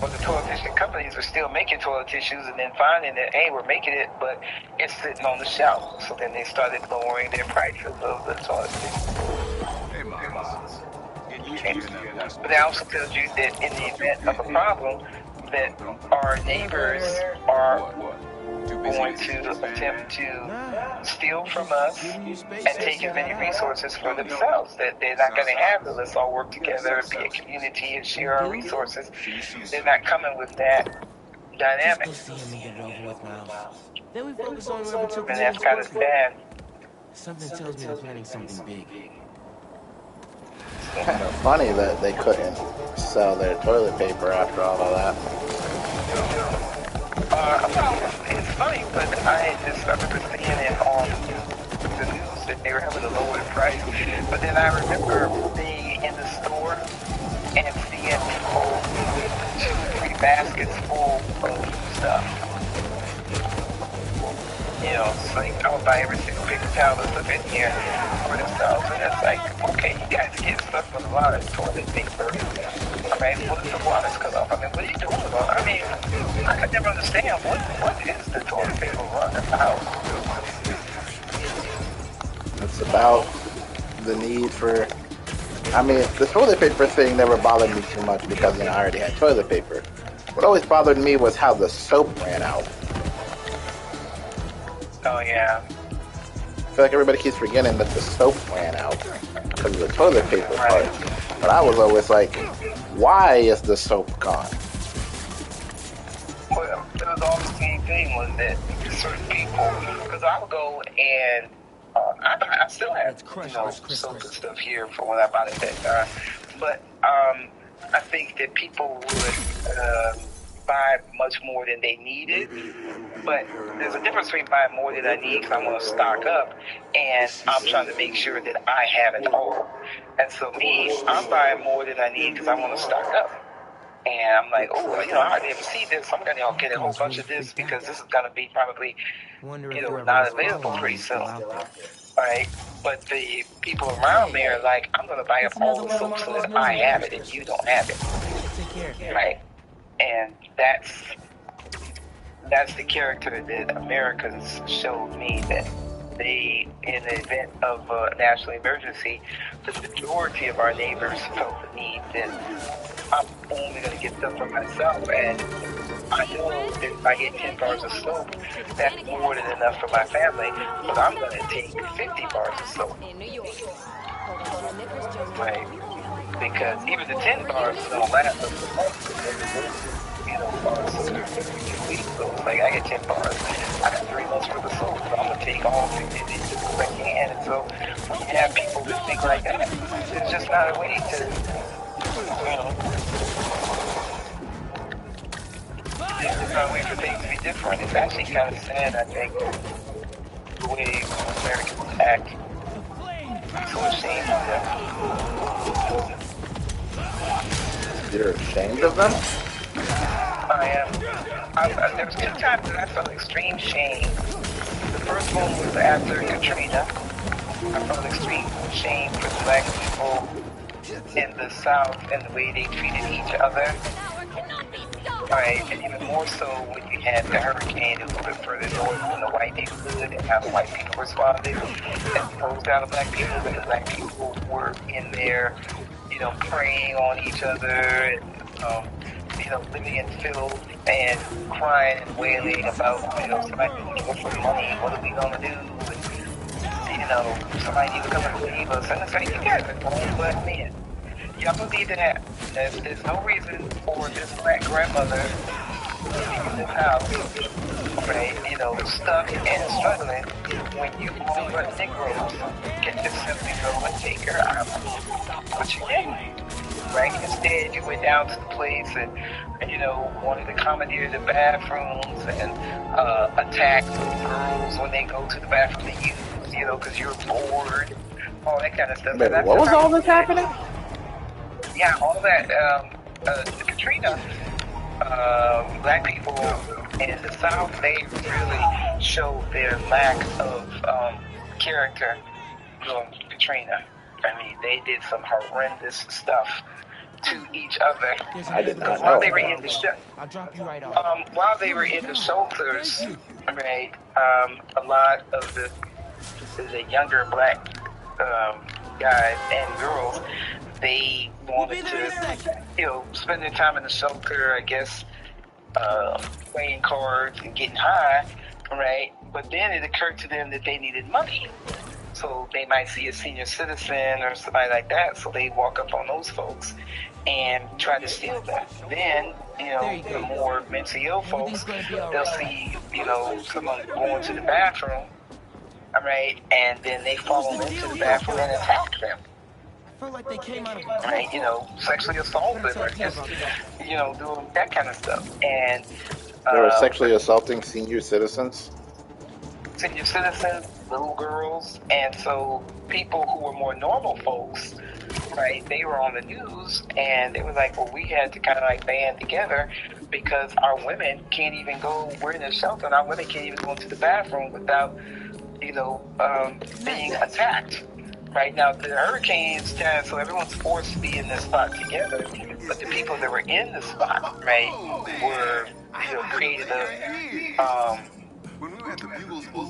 Speaker 2: But the toilet tissue companies were still making toilet tissues and then finding that, hey, we're making it, but it's sitting on the shelf. So then they started lowering their prices of the toilet tissue. But that also tells you that in the event of a problem, that our neighbors are going to attempt to steal from us and take as many resources for themselves. That they're not going to have the let's all work together and be a community and share our resources. They're not coming with that dynamic.
Speaker 5: Then we focus on whoever took
Speaker 2: And that's kind of sad.
Speaker 5: Something tells me they're planning something big.
Speaker 3: Kind of funny that they couldn't sell their toilet paper after all of that.
Speaker 2: It's funny, but I just remember seeing it on the news that they were having to lower the price. But then I remember being in the store and seeing people with 2 or 3 baskets full of stuff. You know, it's like I would buy every single paper towels up in here for themselves. And it's like, okay, you guys get stuff with a lot of toilet paper. I mean, what if the water's cut off? I mean, what are you doing about it? I mean, I could never understand what is the toilet paper run in the house?
Speaker 3: It's about the need for. I mean, the toilet paper thing never bothered me too much because I already had toilet paper. What always bothered me was how the soap ran out.
Speaker 2: Oh, yeah.
Speaker 3: I feel like everybody keeps forgetting that the soap ran out because of the toilet paper part. But I was always like, why is the soap gone?
Speaker 2: Well, it was all the same thing, was that certain people, because I would go and I still have, soap and stuff here from when I bought it that time. But I think that people would buy much more than they needed. But there's a difference between buying more than I need because I want to stock up, and I'm trying to make sure that I have it all. And so I'm buying more than I need because I want to stock up. And I'm like, oh, I hardly ever see this. I'm going to get a whole bunch of this because this is going to be probably, not available pretty soon. Right? But the people around me are like, I'm going to buy up all the soap so that I have it and you don't have it. Right? And that's the character that Americans showed me, that they, in the event of a national emergency, the majority of our neighbors felt the need that I'm only going to get stuff for myself, and I know that if I get 10 bars of soap, that's more than enough for my family, but I'm going to take 50 bars of soap. Right? Because even the 10 bars don't last us a month. Bars of soap every 2 weeks. So it's like, I get 10 bars. I got 3 months worth of soap, so I'm going to take all 50 of these if I can. And so when you have people that think like that, it's just not a way to, it's just not a way for things to be different. It's actually kind of sad, I think, the way Americans act. I'm so ashamed of them.
Speaker 3: You're ashamed of them?
Speaker 2: I am. There was 2 times that I felt extreme shame. The first one was after Katrina. I felt extreme shame for the black people in the South and the way they treated each other. Right, and even more so when you had the hurricane a little bit further north in the white neighborhood and how the white people responded and closed down the black people, and the black people were in there, preying on each other and, living in filth and crying and wailing about, somebody needs to for money, what are we going to do? And, somebody needs to come and save us. And it's like, you guys are only black men. Y'all believe that there's no reason for this black grandmother in this house, right, stuck and struggling when you all but Negroes can just simply go and take her out. But you didn't, right? Instead, you went down to the place and wanted to commandeer the bathrooms and attack little girls when they go to the bathroom to use, because you're bored, all that kind of stuff.
Speaker 3: Wait, what was all this happening?
Speaker 2: Yeah, all that, Katrina, black people in the South, they really showed their lack of character during Katrina. I mean, they did some horrendous stuff to each other.
Speaker 3: I did not know.
Speaker 2: While they were in the
Speaker 5: I'll drop you right off.
Speaker 2: while they were in the shelters, right, a lot of the younger black guys and girls, they wanted to, spend their time in the shelter, I guess, playing cards and getting high, right? But then it occurred to them that they needed money. So they might see a senior citizen or somebody like that, so they walk up on those folks and try to steal them. Then, the more mentally ill folks, they'll see, someone going to the bathroom, all right, and then they follow into the bathroom and attack them.
Speaker 5: Like they came out of
Speaker 2: right, sexually assaulted or just, doing that kind of stuff. And
Speaker 3: they were sexually assaulting senior citizens?
Speaker 2: Senior citizens, little girls, and so people who were more normal folks, right, they were on the news, and they were like, well, we had to kind of like band together because our women can't even go, we're in a shelter, and our women can't even go into the bathroom without, being attacked. Right now, the hurricane's down, so everyone's forced to be in this spot together. But the people that were in the spot, right, were, created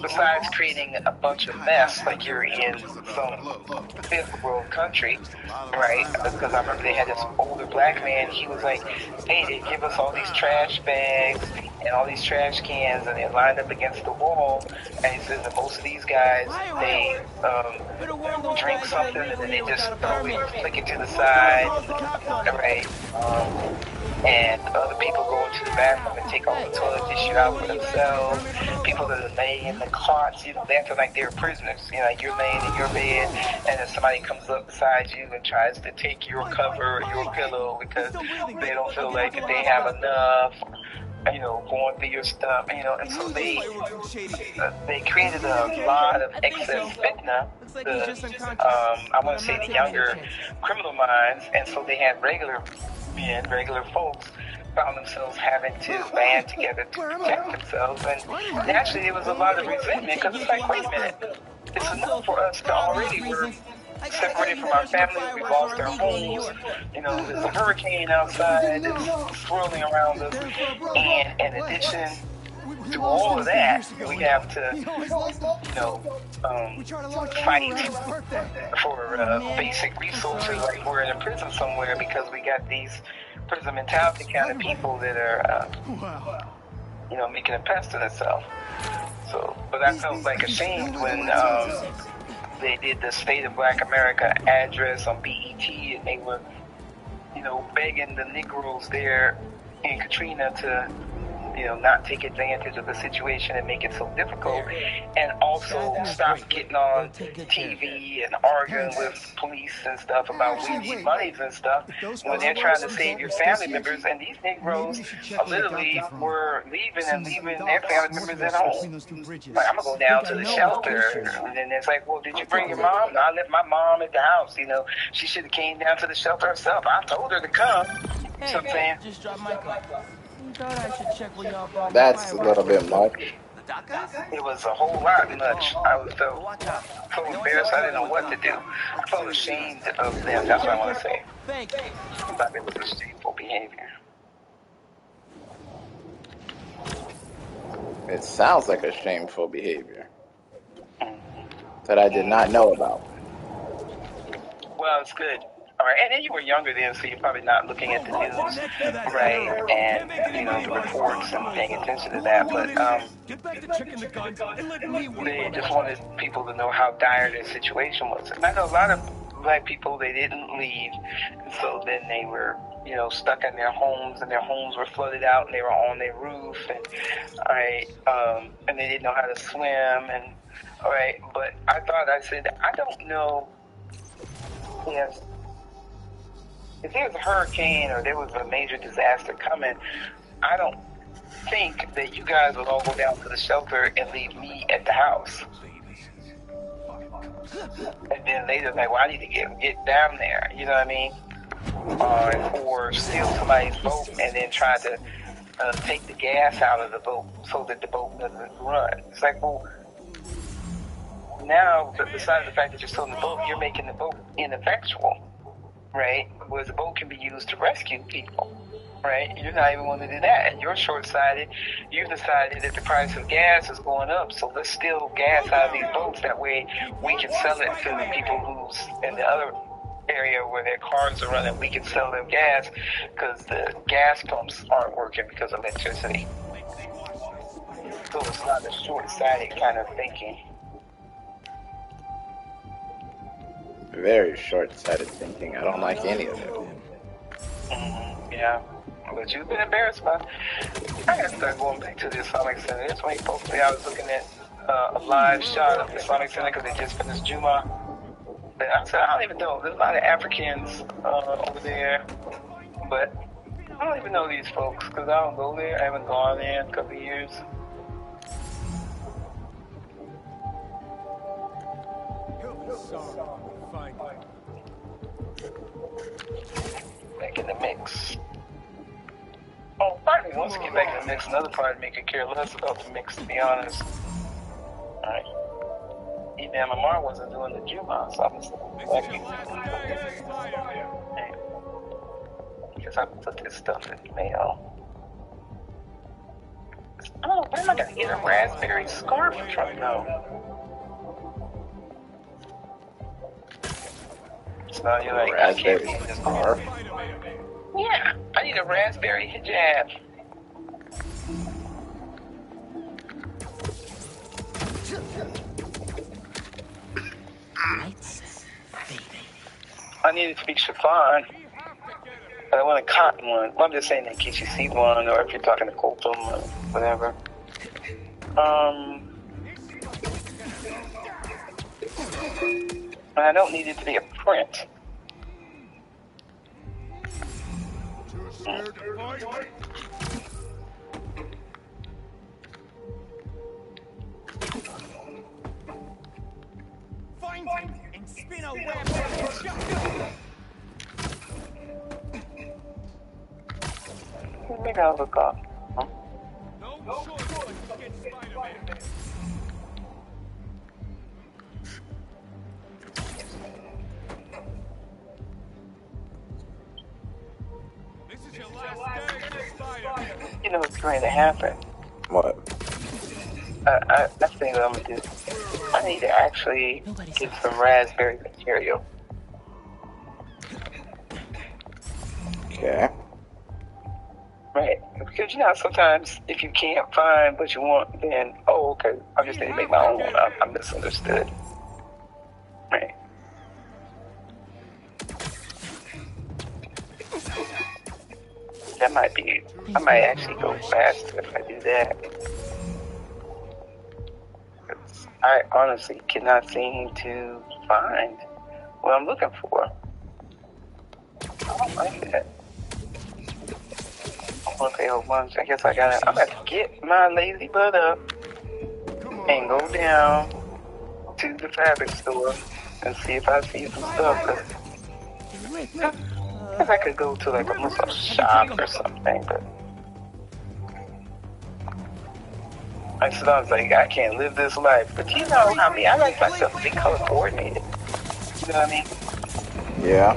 Speaker 2: besides creating a bunch of mess, like you're in some fifth world country, right? Because I remember they had this older black man. He was like, "Hey, they give us all these trash bags and all these trash cans, and they're lined up against the wall." And he says that most of these guys, they drink something and then they just flick it to the side, right? And other people go into the bathroom and take all the toilet tissue out for themselves. People that are laying in the cots, they feel like they're prisoners. Like you're laying in your bed, and then somebody comes up beside you and tries to take your cover or your pillow because they don't feel like that they have enough. Going through your stuff, and so they created a lot of excess fitna. I want to say the younger criminal minds, and so they had regular men, regular folks, found themselves having to band together to protect themselves, and naturally there was a lot of resentment because it's like, wait a minute, it's enough for us to already we're separated from our families, we lost our homes, there's a hurricane outside that's swirling around us, and in addition to all of that, we have to, fight for basic resources like we're in a prison somewhere because we got these prison mentality kind of people that are, making a pest of itself. So, but I felt like ashamed when they did the State of Black America address on BET, and they were, begging the Negroes there in Katrina to, not take advantage of the situation and make it so difficult, and also stop getting on TV and arguing with police and stuff about we need monies and stuff when they're trying to save your family members, and these Negroes literally were leaving their family members at home. Like, I'm gonna go down to the shelter, and then it's like, well, did you bring your mom? No, I left my mom at the house. She should have came down to the shelter herself. I told her to come. You know what I'm saying?
Speaker 4: Just dropped my car. Thought I should check where y'all brought
Speaker 3: That's a little bit much.
Speaker 2: It was a whole lot much. I was so embarrassed. I didn't know what to do. I felt ashamed of them. That's what I want to say. I thought it was a shameful behavior.
Speaker 3: It sounds like a shameful behavior that I did not know about.
Speaker 2: Well, it's good. All right, and then you were younger then, so you're probably not looking at the news, right, and, the reports and paying attention to that, but they just wanted people to know how dire their situation was. And I know a lot of black people, they didn't leave, and so then they were, stuck in their homes, and their homes were flooded out, and they were on their roof, and, all right, and they didn't know how to swim, and, all right, but I said, I don't know if there was a hurricane or there was a major disaster coming, I don't think that you guys would all go down to the shelter and leave me at the house. And then later, like, well, I need to get down there, you know what I mean? Or steal somebody's boat and then try to take the gas out of the boat so that the boat doesn't run. It's like, well, now, besides the fact that you're stealing the boat, you're making the boat ineffectual. Right? Whereas the boat can be used to rescue people, right? You're not even wanting to do that, and you're short-sighted. You've decided that the price of gas is going up, so let's steal gas out of these boats. That way we can sell it to the people who's in the other area where their cars are running. We can sell them gas because the gas pumps aren't working because of electricity. So it's not a short-sighted kind of thinking.
Speaker 3: Very short-sighted thinking. I don't like any of it.
Speaker 2: Yeah, but you've been embarrassed by. I gotta start going back to the Islamic Center. This way, posted. I was looking at a live shot of the Islamic Center because they just finished Juma. And I said, I don't even know. There's a lot of Africans over there, but I don't even know these folks because I don't go there. I haven't gone there in a couple of years. Back in the mix. Oh, part of me wants to get back in the mix. Another part of me could care less about the mix, to be honest. Alright. and Lamar wasn't doing the Juma, so I'm just like, because I put this stuff in the mail. Oh, where am I gonna get a raspberry scarf from though? So you're like, I can't get this scarf. Yeah, I need a raspberry hijab. I need it to be chiffon. But I want a cotton one. Well, I'm just saying in case you see one, or if you're talking to Colton or whatever. I don't need it to be a print.
Speaker 5: Find him and spin a web.
Speaker 2: Maybe I'll look up. Huh? You know what's going to happen?
Speaker 3: What?
Speaker 2: I think what I'm going to do, I need to actually get some raspberry material.
Speaker 3: Okay.
Speaker 2: Right. Because, you know, sometimes if you can't find what you want, then, oh, okay, I just need to make my own one. I'm misunderstood. Right. That might be, I might actually go faster if I do that. I honestly cannot seem to find what I'm looking for. I don't like that. Okay, hold on. I guess I'm going to get my lazy butt up and go down to the fabric store and see if I see some stuff. Cause I could go to like a Muslim shop or something, but I was like, I can't live this life. But you know how I like myself to be color coordinated. You know what I mean?
Speaker 3: Yeah.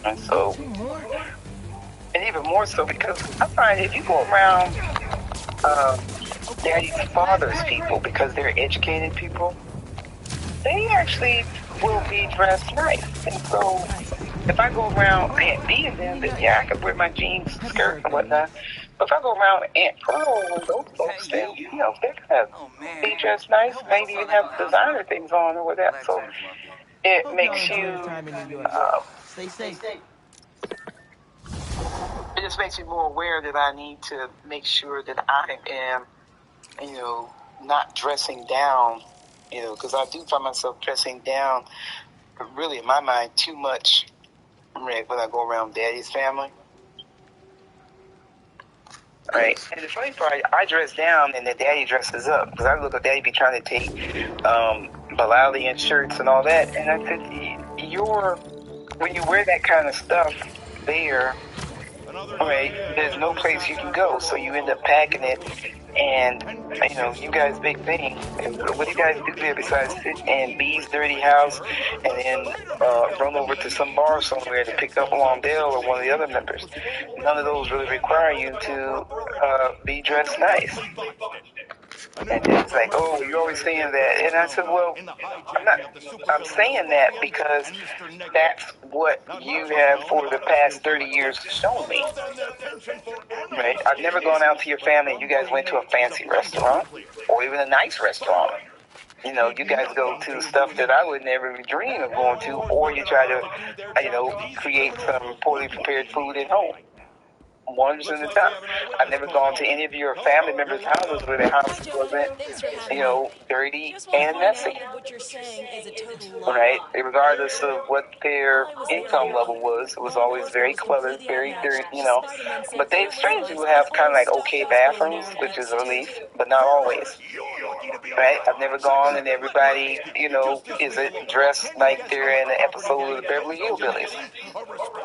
Speaker 2: And so, and even more so because I find if you go around daddy's father's people, because they're educated people, they actually will be dressed nice. And so if I go around Aunt B and them, then yeah, I could wear my jeans, skirt, and whatnot. But if I go around Aunt Pearl and those folks, then, you know, they're going to be dressed nice, maybe even have designer things on or whatever. So it makes you,
Speaker 5: Stay safe.
Speaker 2: it just makes me more aware that I need to make sure that I am, you know, not dressing down, you know, because I do find myself dressing down, really in my mind, too much, right, when I go around daddy's family. Right. And the funny part, I dress down and then daddy dresses up. Because I look at daddy be trying to take Bilalian shirts and all that. And I said, when you wear that kind of stuff there, right, there's no place you can go. So you end up packing it. And, you know, you guys' big thing. What do you guys do there besides sit in B's dirty house and then run over to some bar somewhere to pick up Wandale or one of the other members? None of those really require you to be dressed nice. And it's like, oh, you're always saying that. And I said, well, I'm saying that because that's what you have for the past 30 years shown me. Right? I've never gone out to your family and you guys went to a fancy restaurant or even a nice restaurant. You know, you guys go to stuff that I would never dream of going to, or you try to, you know, create some poorly prepared food at home. 100% of the time. I've never gone to any of your family members' houses where their house wasn't, you know, dirty and messy. Right? Regardless of what their income level was, it was always very cluttered, very dirty, you know. But they strangely will have kind of like okay bathrooms, which is a relief, but not always. Right? I've never gone and everybody, you know, is dressed like they're in an episode of the Beverly Hillbillies.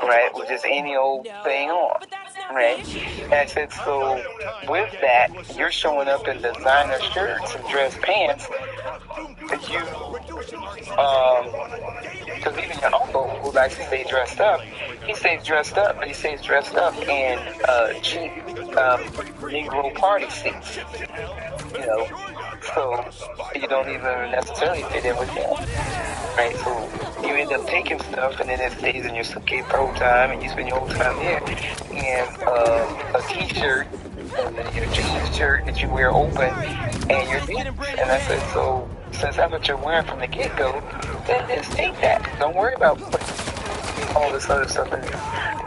Speaker 2: Right? With just any old thing on. Right? And I said, so with that, you're showing up in designer shirts and dress pants, because even your uncle, who likes to stay dressed up, he stays dressed up, but he stays dressed up in cheap Negro party suits. You know, so you don't even necessarily fit in with him, right? So you end up taking stuff, and then it stays in your suitcase the whole time, and you spend your whole time there. And a t-shirt, and then your jeans shirt that you wear open, and your jeans. And I said, so since that's what you're wearing from the get-go, then just take that. Don't worry about putting all this other stuff in there.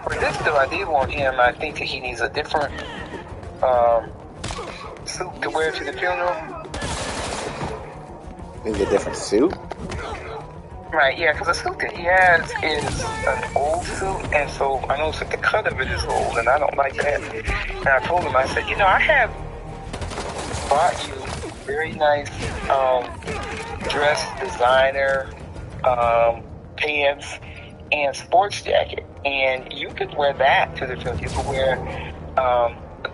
Speaker 2: For this though, I did want him. I think that he needs a different suit to wear to the funeral.
Speaker 3: Maybe a different suit?
Speaker 2: Right, yeah, because the suit that he has is an old suit, and so I noticed that the cut of it is old, and I don't like that. And I told him, I said, you know, I have bought you very nice dress designer pants and sports jacket, and you could wear that to the funeral. You could wear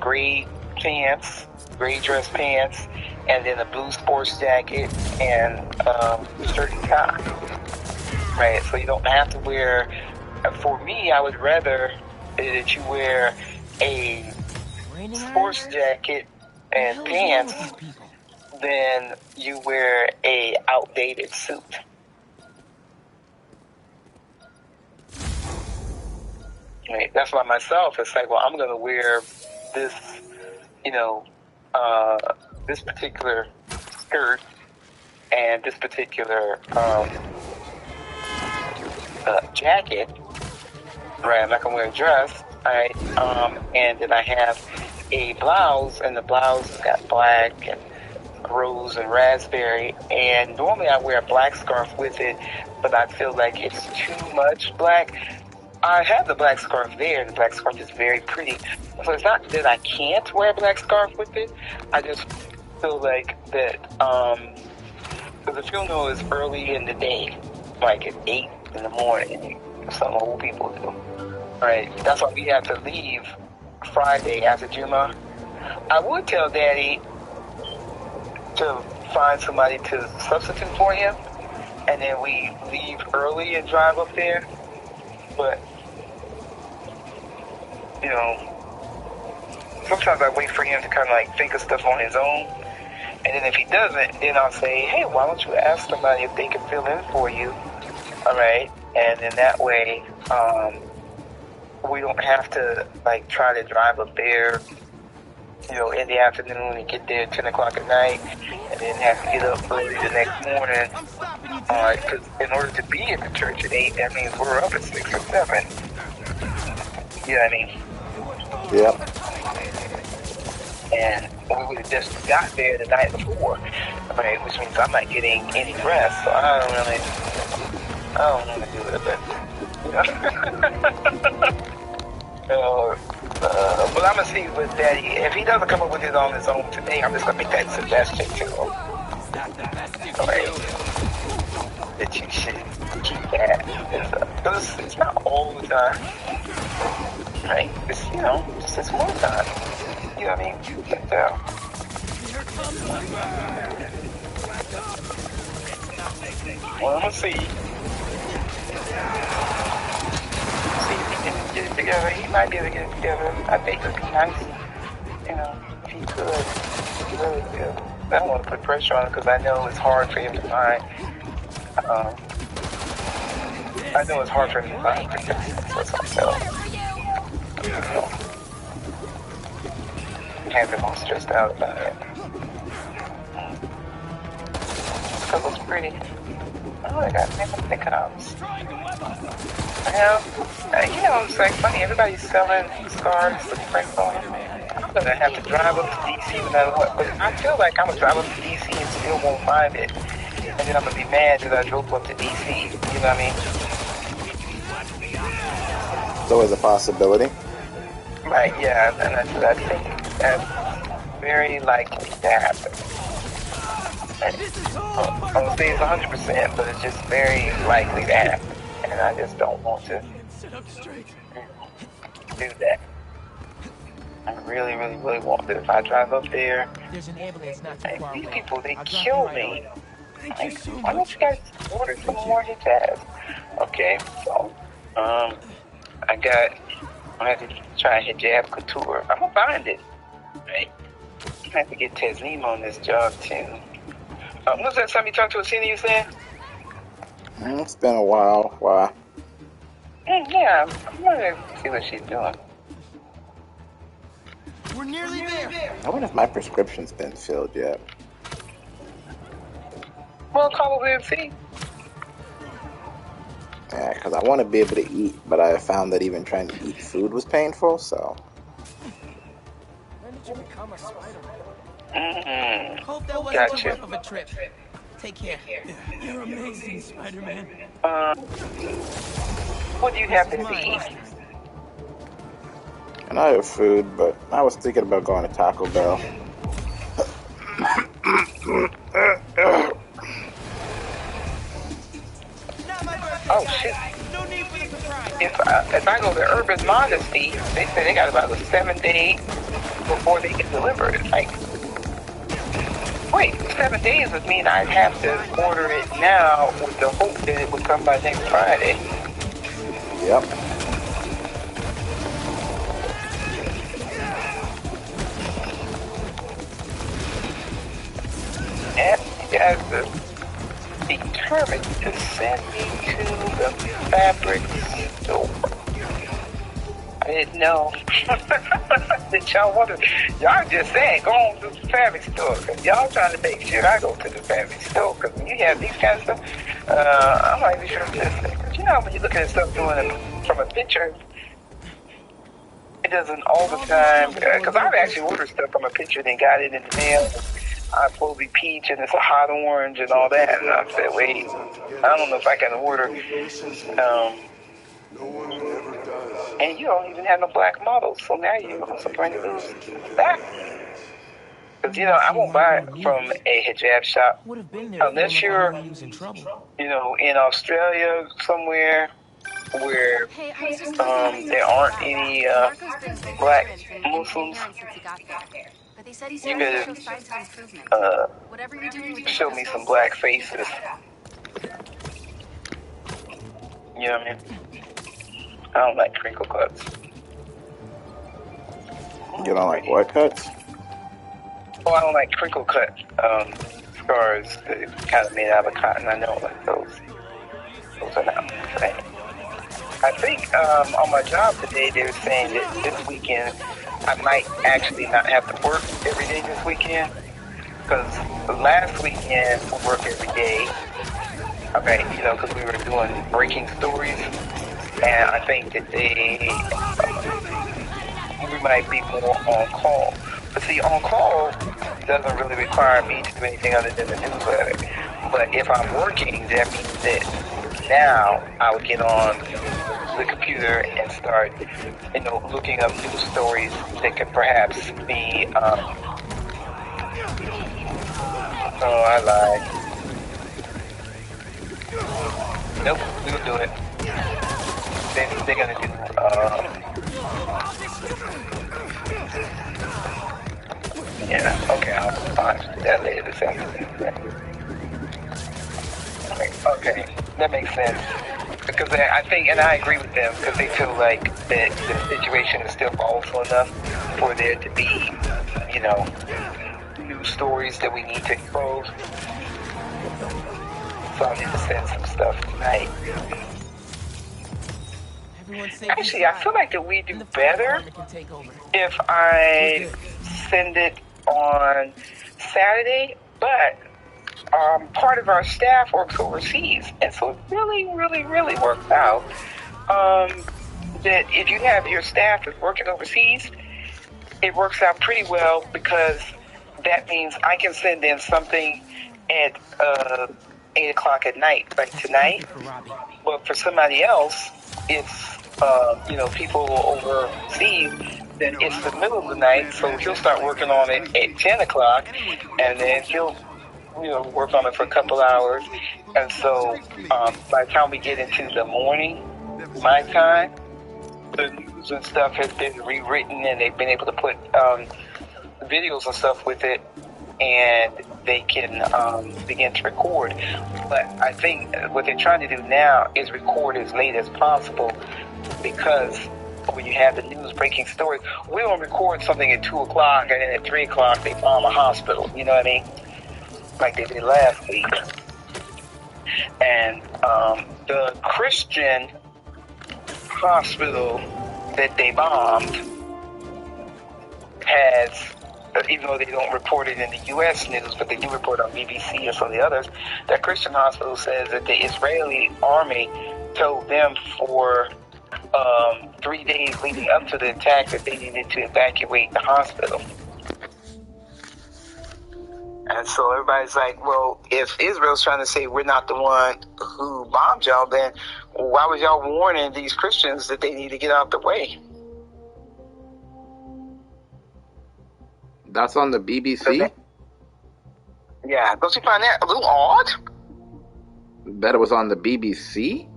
Speaker 2: gray pants, gray dress pants, and then a blue sports jacket and shirt and tie. Right, so you don't have to wear. For me, I would rather that you wear a sports jacket and pants than you wear a outdated suit. Right, that's why myself, it's like, well, I'm going to wear this, you know, this particular skirt and this particular jacket, right? I'm not gonna wear a dress, right? And then I have a blouse, and the blouse has got black and rose and raspberry. And normally I wear a black scarf with it, but I feel like it's too much black. I have the black scarf there, and the black scarf is very pretty. So it's not that I can't wear a black scarf with it. I just feel like that because the funeral is early in the day, like at 8 in the morning, some old people do. Right? That's why we have to leave Friday after Juma. I would tell Daddy to find somebody to substitute for him, and then we leave early and drive up there. But, you know, sometimes I wait for him to kind of like think of stuff on his own. And then if he doesn't, then I'll say, hey, why don't you ask somebody if they can fill in for you? All right, and then that way, we don't have to like try to drive up there, you know, in the afternoon and get there at 10 o'clock at night, and then have to get up early the next morning. Because in order to be at the church at 8, that means we're up at 6 or 7. You know what I mean?
Speaker 3: Yep.
Speaker 2: And we would have just got there the night before, right? Which means I'm not getting any rest, so I don't want to do it, but, you know. But I'm going to see with Daddy. If he doesn't come up with it on his own today, I'm just going to make that suggestion to him. Right? That you should keep that. Because it's not all the time. Right? It's, you know, it's more time. You know what I mean? But, well, I'm going to see. See if he can get it together. He might be able to get it together. I think it would be nice, you know, if he could. He really could. I don't want to put pressure on him because I know it's hard for him to find. I know it's hard for him to find for himself. You know, can't be all stressed out about it. Because it's pretty. Oh, I got the cups. Yeah, you know, it's like funny. Everybody's selling scarves with prints on them. I'm gonna have to drive up to DC no matter what. But I feel like I'm gonna drive up to DC and still won't find it. And then I'm gonna be mad that I drove up to DC. You know what I mean?
Speaker 3: It's always a possibility.
Speaker 2: Right, yeah, and I think that's very likely to happen. I don't say it's 100%, but it's just very likely to happen. And I just don't want to do that. I really, really, really want to. If I drive up there,
Speaker 5: There's an ambulance not too far
Speaker 2: these
Speaker 5: away.
Speaker 2: people, they
Speaker 5: I'll drop
Speaker 2: kill
Speaker 5: you right
Speaker 2: me.
Speaker 5: off.
Speaker 4: Thank you so
Speaker 2: Why don't
Speaker 4: much.
Speaker 2: you guys order some more hijabs? Okay, so I have to try hijab couture. I'm gonna find it. Right? I have to get Tasneem on this job too. Was that something you talked to Asina, you said?
Speaker 3: It's been a while. Why?
Speaker 2: Yeah, I'm gonna see what she's doing.
Speaker 5: We're nearly there.
Speaker 3: I wonder if my prescription's been filled yet.
Speaker 2: Well, call over and see.
Speaker 3: Yeah, because I want to be able to eat, but I found that even trying to eat food was painful, so...
Speaker 5: When did you become a Spider-Man? Hope that wasn't
Speaker 2: Gotcha.
Speaker 5: too rough of a trip. Take care.
Speaker 4: You're amazing, Spider-Man.
Speaker 2: What do you happen to eat?
Speaker 3: And I have food, but I was thinking about going to Taco Bell.
Speaker 2: Oh shit!
Speaker 5: No need for the surprise.
Speaker 2: If I go to Urban Modesty, they say they got about 7 days before they get delivered. It's like, wait, 7 days would mean I'd have to order it now with the hope that it would come by next Friday.
Speaker 3: Yep.
Speaker 2: And you guys are determined to send me to the fabric store. I didn't know that y'all wanted. Y'all just saying go on to the fabric store because y'all trying to make sure I go to the fabric store because when you have these kind of stuff, I'm not even sure this. But you know when you're looking at stuff doing it from a picture, it doesn't all the time. Because I've actually ordered stuff from a picture and got it in the mail. I'm supposed to be peach and it's a hot orange and all that. And I said, wait, I don't know if I can order. And you don't even have no black models, so now you're also going to lose that. Because, you know, I won't buy it from a hijab shop
Speaker 5: Would have been there
Speaker 2: unless you're,
Speaker 5: in trouble.
Speaker 2: you know, in Australia somewhere where
Speaker 6: Hey, I was just talking to
Speaker 2: there aren't any black Muslims.
Speaker 6: But they said he's
Speaker 2: You
Speaker 6: starting to
Speaker 2: could
Speaker 6: show signs of improvement. Whatever you're doing with
Speaker 2: show me some black faces. You know what I mean? I don't like crinkle cuts.
Speaker 3: You don't like what cuts?
Speaker 2: Oh, I don't like crinkle cut scars that are kind of made out of cotton. I don't like those. Those are not my thing. I think on my job today they were saying that this weekend I might actually not have to work every day this weekend because last weekend we worked every day. Okay, you know, because we were doing breaking stories, and I think that we might be more on call. But see, on call doesn't really require me to do anything other than the newsletter. But if I'm working, that means that now I would get on the computer and start, you know, looking up news stories that could perhaps be, oh, I lied. Nope, we'll do it. They're gonna do, yeah, okay, I'll do that later this afternoon. Okay, that makes sense. Because I think, and I agree with them, because they feel like that the situation is still volatile enough for there to be, you know, news stories that we need to expose. So I need to send some stuff tonight. Actually, I feel like that we do better if I send it on Saturday, but part of our staff works overseas, and so it really, really, really works out that if you have your staff that's working overseas, it works out pretty well because that means I can send in something at 8 o'clock at night, like tonight. But for somebody else, it's you know, people overseas, then it's the middle of the night, so he'll start working on it at 10 o'clock, and then he'll, you know, work on it for a couple hours. And so by the time we get into the morning, my time, the news and stuff has been rewritten, and they've been able to put videos and stuff with it. and they can begin to record. But I think what they're trying to do now is record as late as possible, because when you have the news breaking stories, we don't record something at 2 o'clock and then at 3 o'clock they bomb a hospital. You know what I mean? Like they did last week. And the Christian hospital that they bombed has, even though they don't report it in the U.S. news, but they do report on BBC or some of the others, that Christian hospital says that the Israeli army told them for 3 days leading up to the attack that they needed to evacuate the hospital. And so everybody's like, well, if Israel's trying to say we're not the one who bombed y'all, then why was y'all warning these Christians that they need to get out the way?
Speaker 3: That's on the BBC?
Speaker 2: Yeah, don't you find that a little odd?
Speaker 3: Bet it was on the BBC?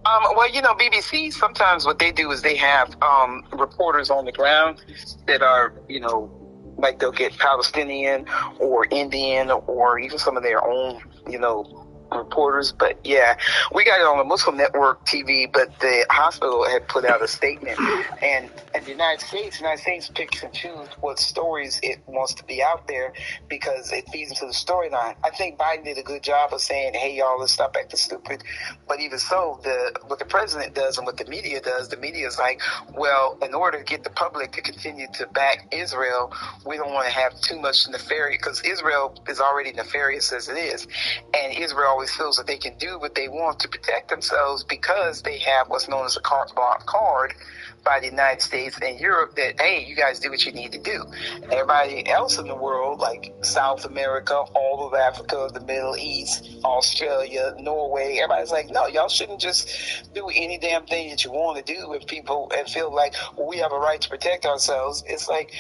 Speaker 2: Well, you know, BBC, sometimes what they do is they have reporters on the ground that are, you know, like they'll get Palestinian or Indian or even some of their own, you know, reporters. But yeah, we got it on the Muslim Network TV, but the hospital had put out a statement, and the United States picks and chooses what stories it wants to be out there because it feeds into the storyline. I think Biden did a good job of saying, hey y'all, let's stop acting stupid. But even so, what the president does and what the media does, the media is like, well, in order to get the public to continue to back Israel, we don't want to have too much nefarious, because Israel is already nefarious as it is, and Israel always feels that they can do what they want to protect themselves because they have what's known as a carte blanche card by the United States and Europe that, hey, you guys do what you need to do. Everybody else in the world, like South America, all of Africa, the Middle East, Australia, Norway, everybody's like, no, y'all shouldn't just do any damn thing that you want to do with people and feel like, well, we have a right to protect ourselves. It's like,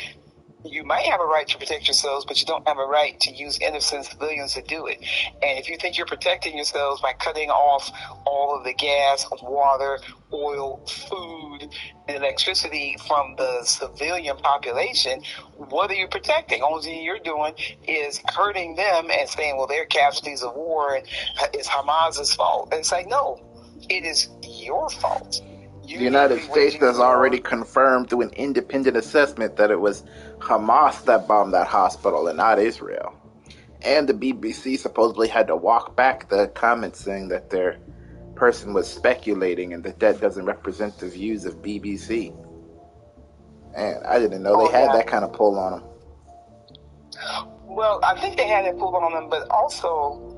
Speaker 2: you might have a right to protect yourselves, but you don't have a right to use innocent civilians to do it. And if you think you're protecting yourselves by cutting off all of the gas, water, oil, food, and electricity from the civilian population, what are you protecting? Only thing you're doing is hurting them and saying, well, they're casualties of war and it's Hamas's fault. And it's like, no, it is your fault.
Speaker 3: The United States has already confirmed through an independent assessment that it was Hamas that bombed that hospital and not Israel. And the BBC supposedly had to walk back the comments saying that their person was speculating and that doesn't represent the views of BBC. And I didn't know they had that kind of pull on them.
Speaker 2: Well, I think they had that pull on them, but also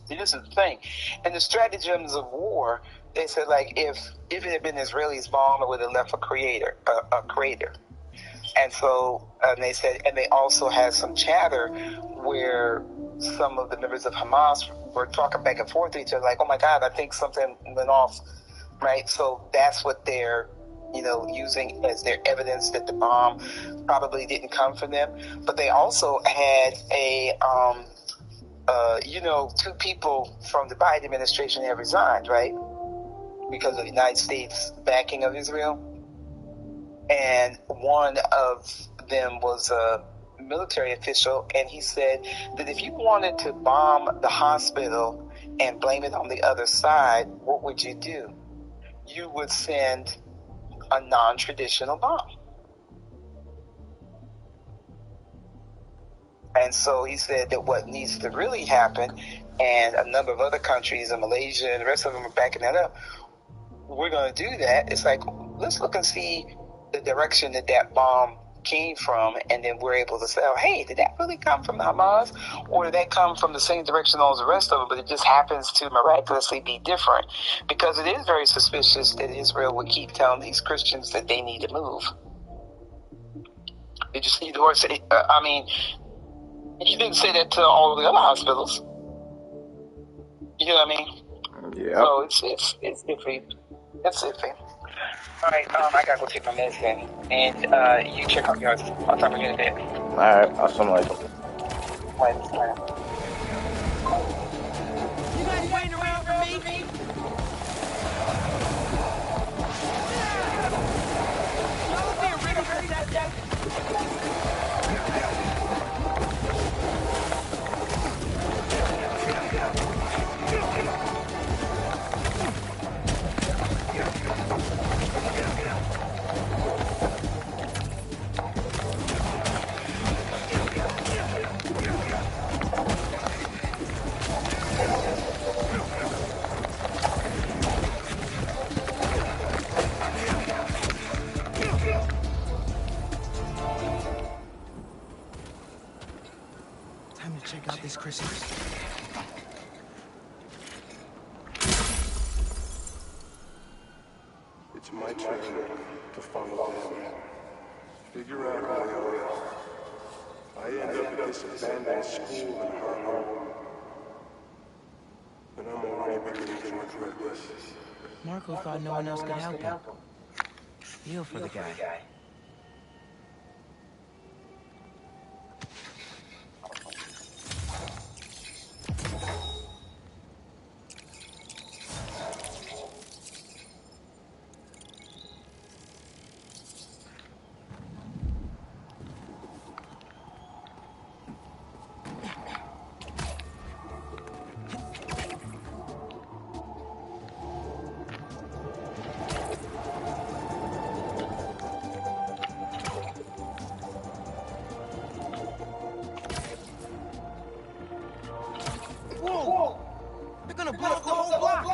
Speaker 2: this is the thing. In the stratagems of war, they said, like, if it had been Israelis bombed, it would have left a crater. And so, and they said, and they also had some chatter where some of the members of Hamas were talking back and forth to each other, like, oh my God, I think something went off, right? So that's what they're, you know, using as their evidence that the bomb probably didn't come from them. But they also had two people from the Biden administration have resigned, right? Because of the United States backing of Israel. And one of them was a military official, and he said that if you wanted to bomb the hospital and blame it on the other side, what would you do? You would send a non-traditional bomb. And so he said that what needs to really happen, and a number of other countries, and Malaysia and the rest of them are backing that up, we're going to do that. It's like, let's look and see the direction that bomb came from, and then we're able to say, oh, hey, did that really come from Hamas? Or did that come from the same direction as the rest of it, but it just happens to miraculously be different? Because it is very suspicious that Israel would keep telling these Christians that they need to move. Did you see the horse? He didn't say that to all the other hospitals. You know what I mean?
Speaker 3: Yeah.
Speaker 2: So it's iffy. It's iffy. All right, I gotta go take my medicine, and you check out yours. I'll talk to you in a bit.
Speaker 3: All right, assalamualaikum.
Speaker 4: You guys waiting around for me? Y'all being really that
Speaker 5: this, Chrissy?
Speaker 7: It's my turn to follow them. Figure out who they are. I end up at this abandoned school in Harlem. And I'm already beginning to regret this.
Speaker 5: Marco thought no one else could help him. Feel for the guy. Whoa! They're gonna blow up the whole block!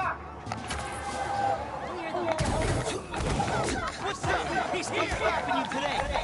Speaker 5: What's up? He's slapping you today!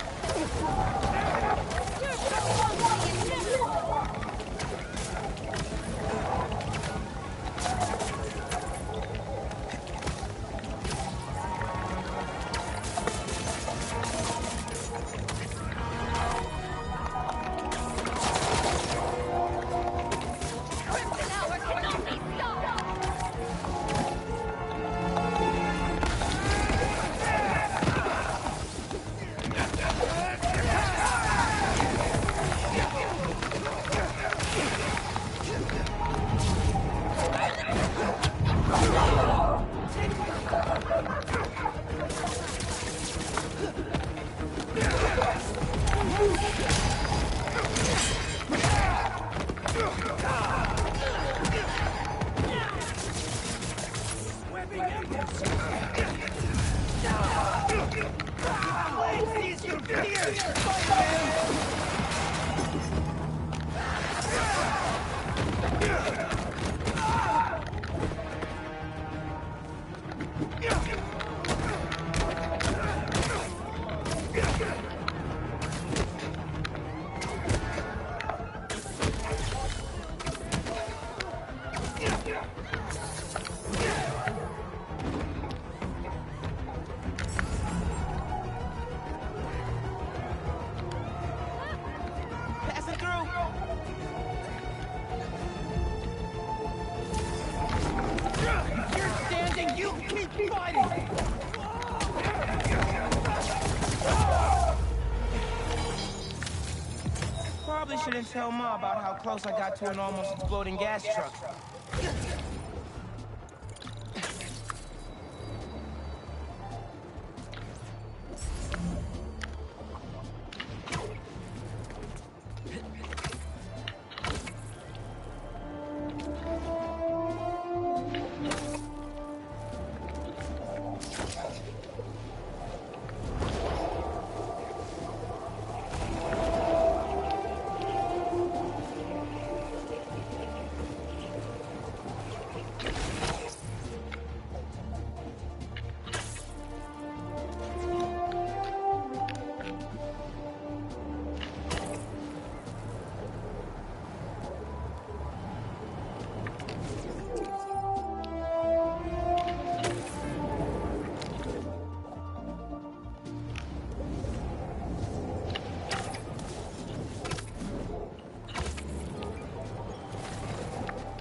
Speaker 5: Probably shouldn't tell Ma about how close I got to an almost exploding gas truck.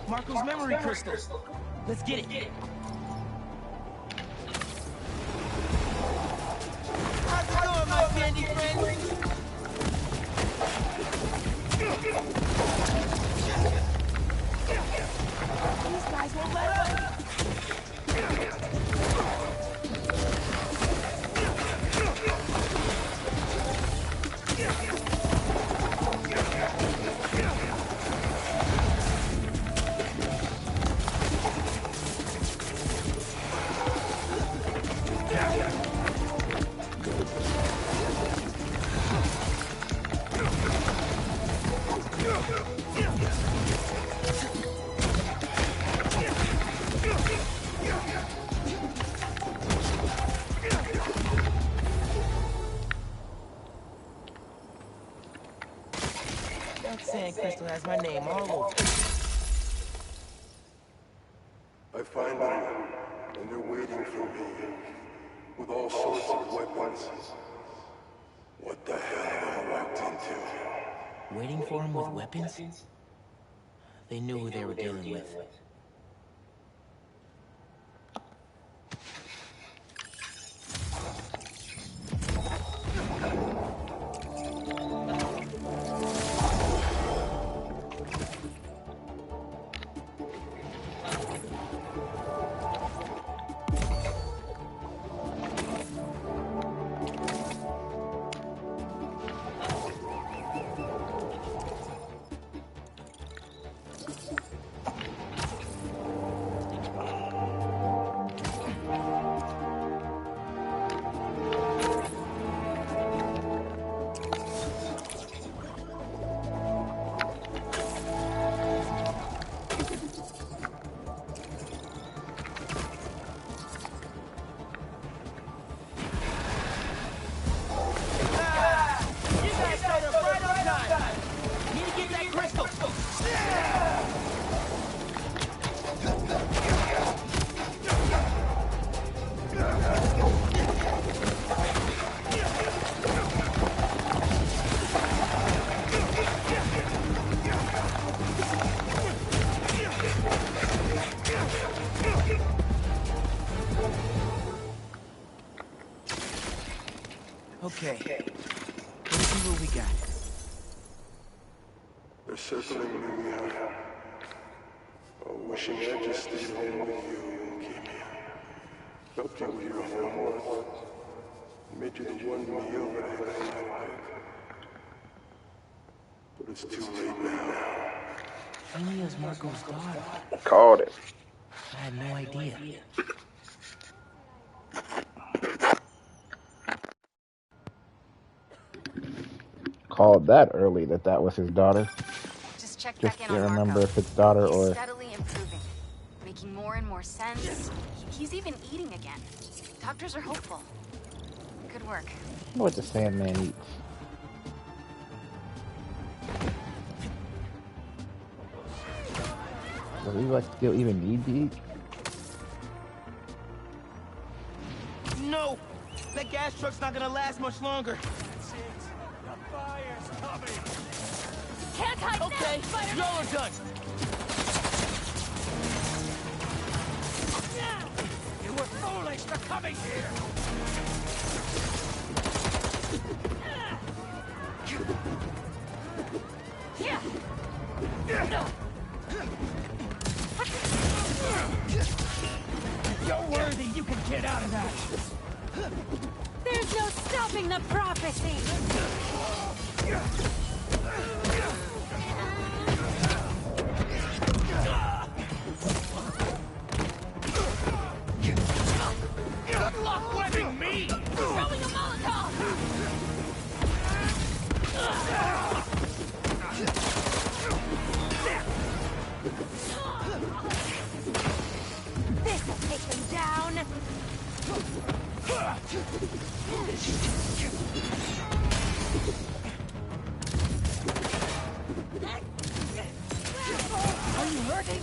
Speaker 5: Marco's memory crystals. Let's get it. How's it going, my candy friend? These guys won't let up. Still has my name all over it.
Speaker 7: I find them, and they're waiting for me, with all sorts of weapons. What the hell have I walked into?
Speaker 5: Waiting for him with weapons? They knew who they were dealing with. Okay. Let's see what we got.
Speaker 7: They're circling me out. Oh, wishing I just stayed home with you, Kimi. Helped you with your homework. Made you the one meal that I liked. But it's too late now.
Speaker 5: Amelia's Marco's daughter.
Speaker 3: Called it.
Speaker 5: I had no idea.
Speaker 3: Called that early that was his daughter.
Speaker 6: Just check
Speaker 3: Just
Speaker 6: back in
Speaker 3: can't
Speaker 6: on
Speaker 3: remember
Speaker 6: Marco.
Speaker 3: if it's daughter
Speaker 6: He's
Speaker 3: or...
Speaker 6: steadily improving, making more and more sense. He's even eating again. Doctors are hopeful. Good work.
Speaker 3: I wonder what the Sandman eats. Does he like still even need to eat?
Speaker 5: No! That gas truck's not gonna last much longer.
Speaker 4: That's it. The fire's coming.
Speaker 6: Can't hide
Speaker 5: Okay,
Speaker 6: now,
Speaker 5: y'all are done.
Speaker 4: You were foolish for coming here. You're worthy. You can get out of that.
Speaker 6: There's no stopping the prophecy!
Speaker 4: Good luck webbing me.
Speaker 6: Throwing a Molotov! This'll take them down!
Speaker 4: Are you hurting?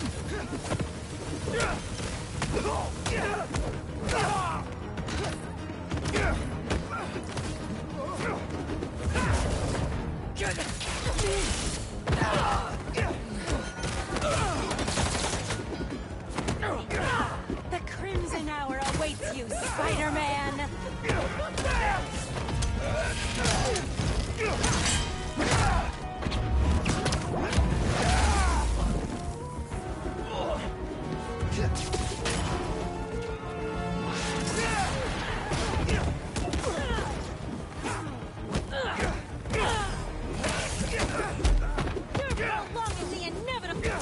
Speaker 6: The Crimson Hour awaits you, Spider-Man! You're prolonging the inevitable!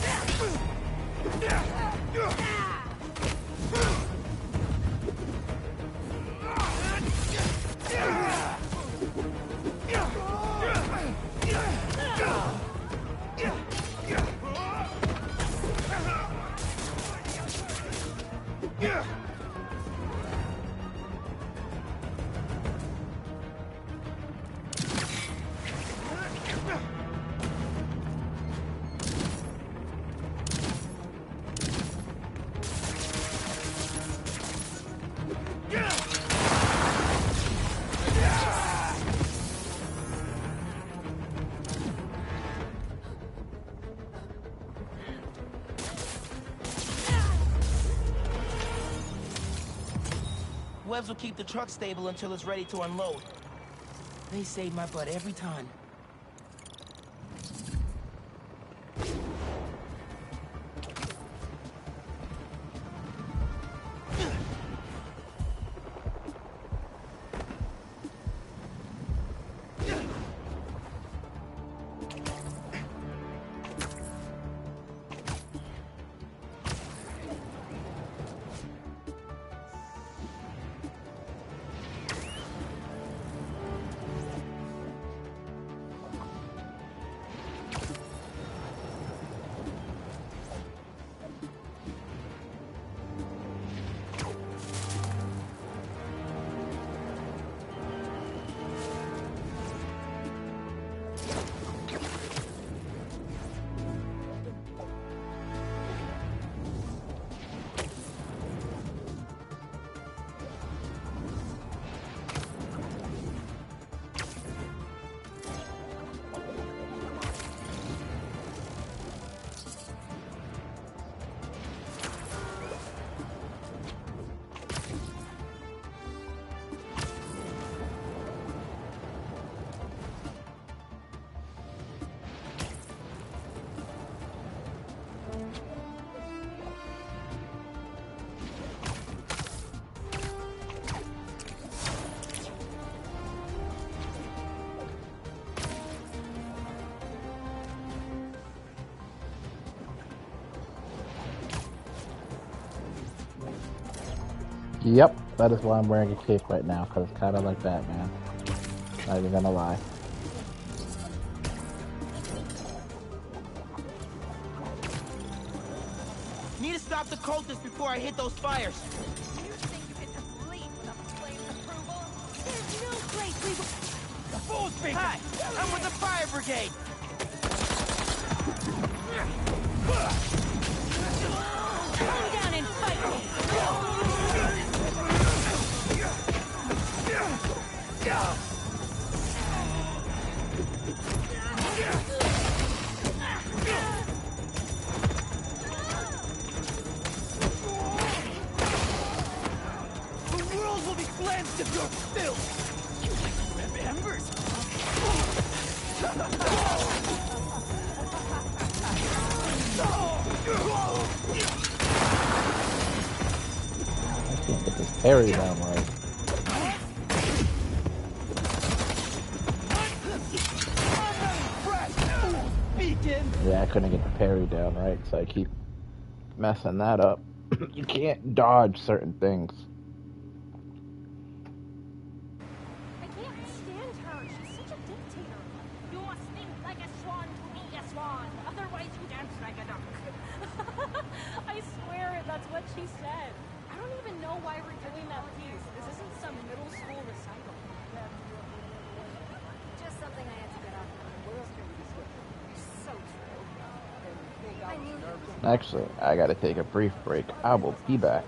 Speaker 5: webs will keep the truck stable until it's ready to unload. They save my butt every time.
Speaker 8: Yep, that is why I'm wearing a cape right now, because it's kind of like Batman. Not even gonna lie.
Speaker 5: Need to stop the cultists before I hit those fires.
Speaker 6: You think you can just leave without the flame's approval? There's no place we will...
Speaker 5: The fool's speaking! Hi, I'm with the fire brigade!
Speaker 6: Come down and fight me!
Speaker 5: The world will be cleansed if you're still! You like to rip embers?
Speaker 8: I can't get this parry down right. Yeah, I couldn't get the parry down right, so I keep messing that up. You can't dodge certain things.
Speaker 6: I can't stand her. She's such a dictator. You must think like a swan to be a swan. Otherwise you dance like a duck. I swear that's what she said. I don't even know why we're doing that piece. This isn't some middle school recital. Just something I had to get off my mind. You're so true. I knew you.
Speaker 8: Actually, I gotta take a brief break. I will be back.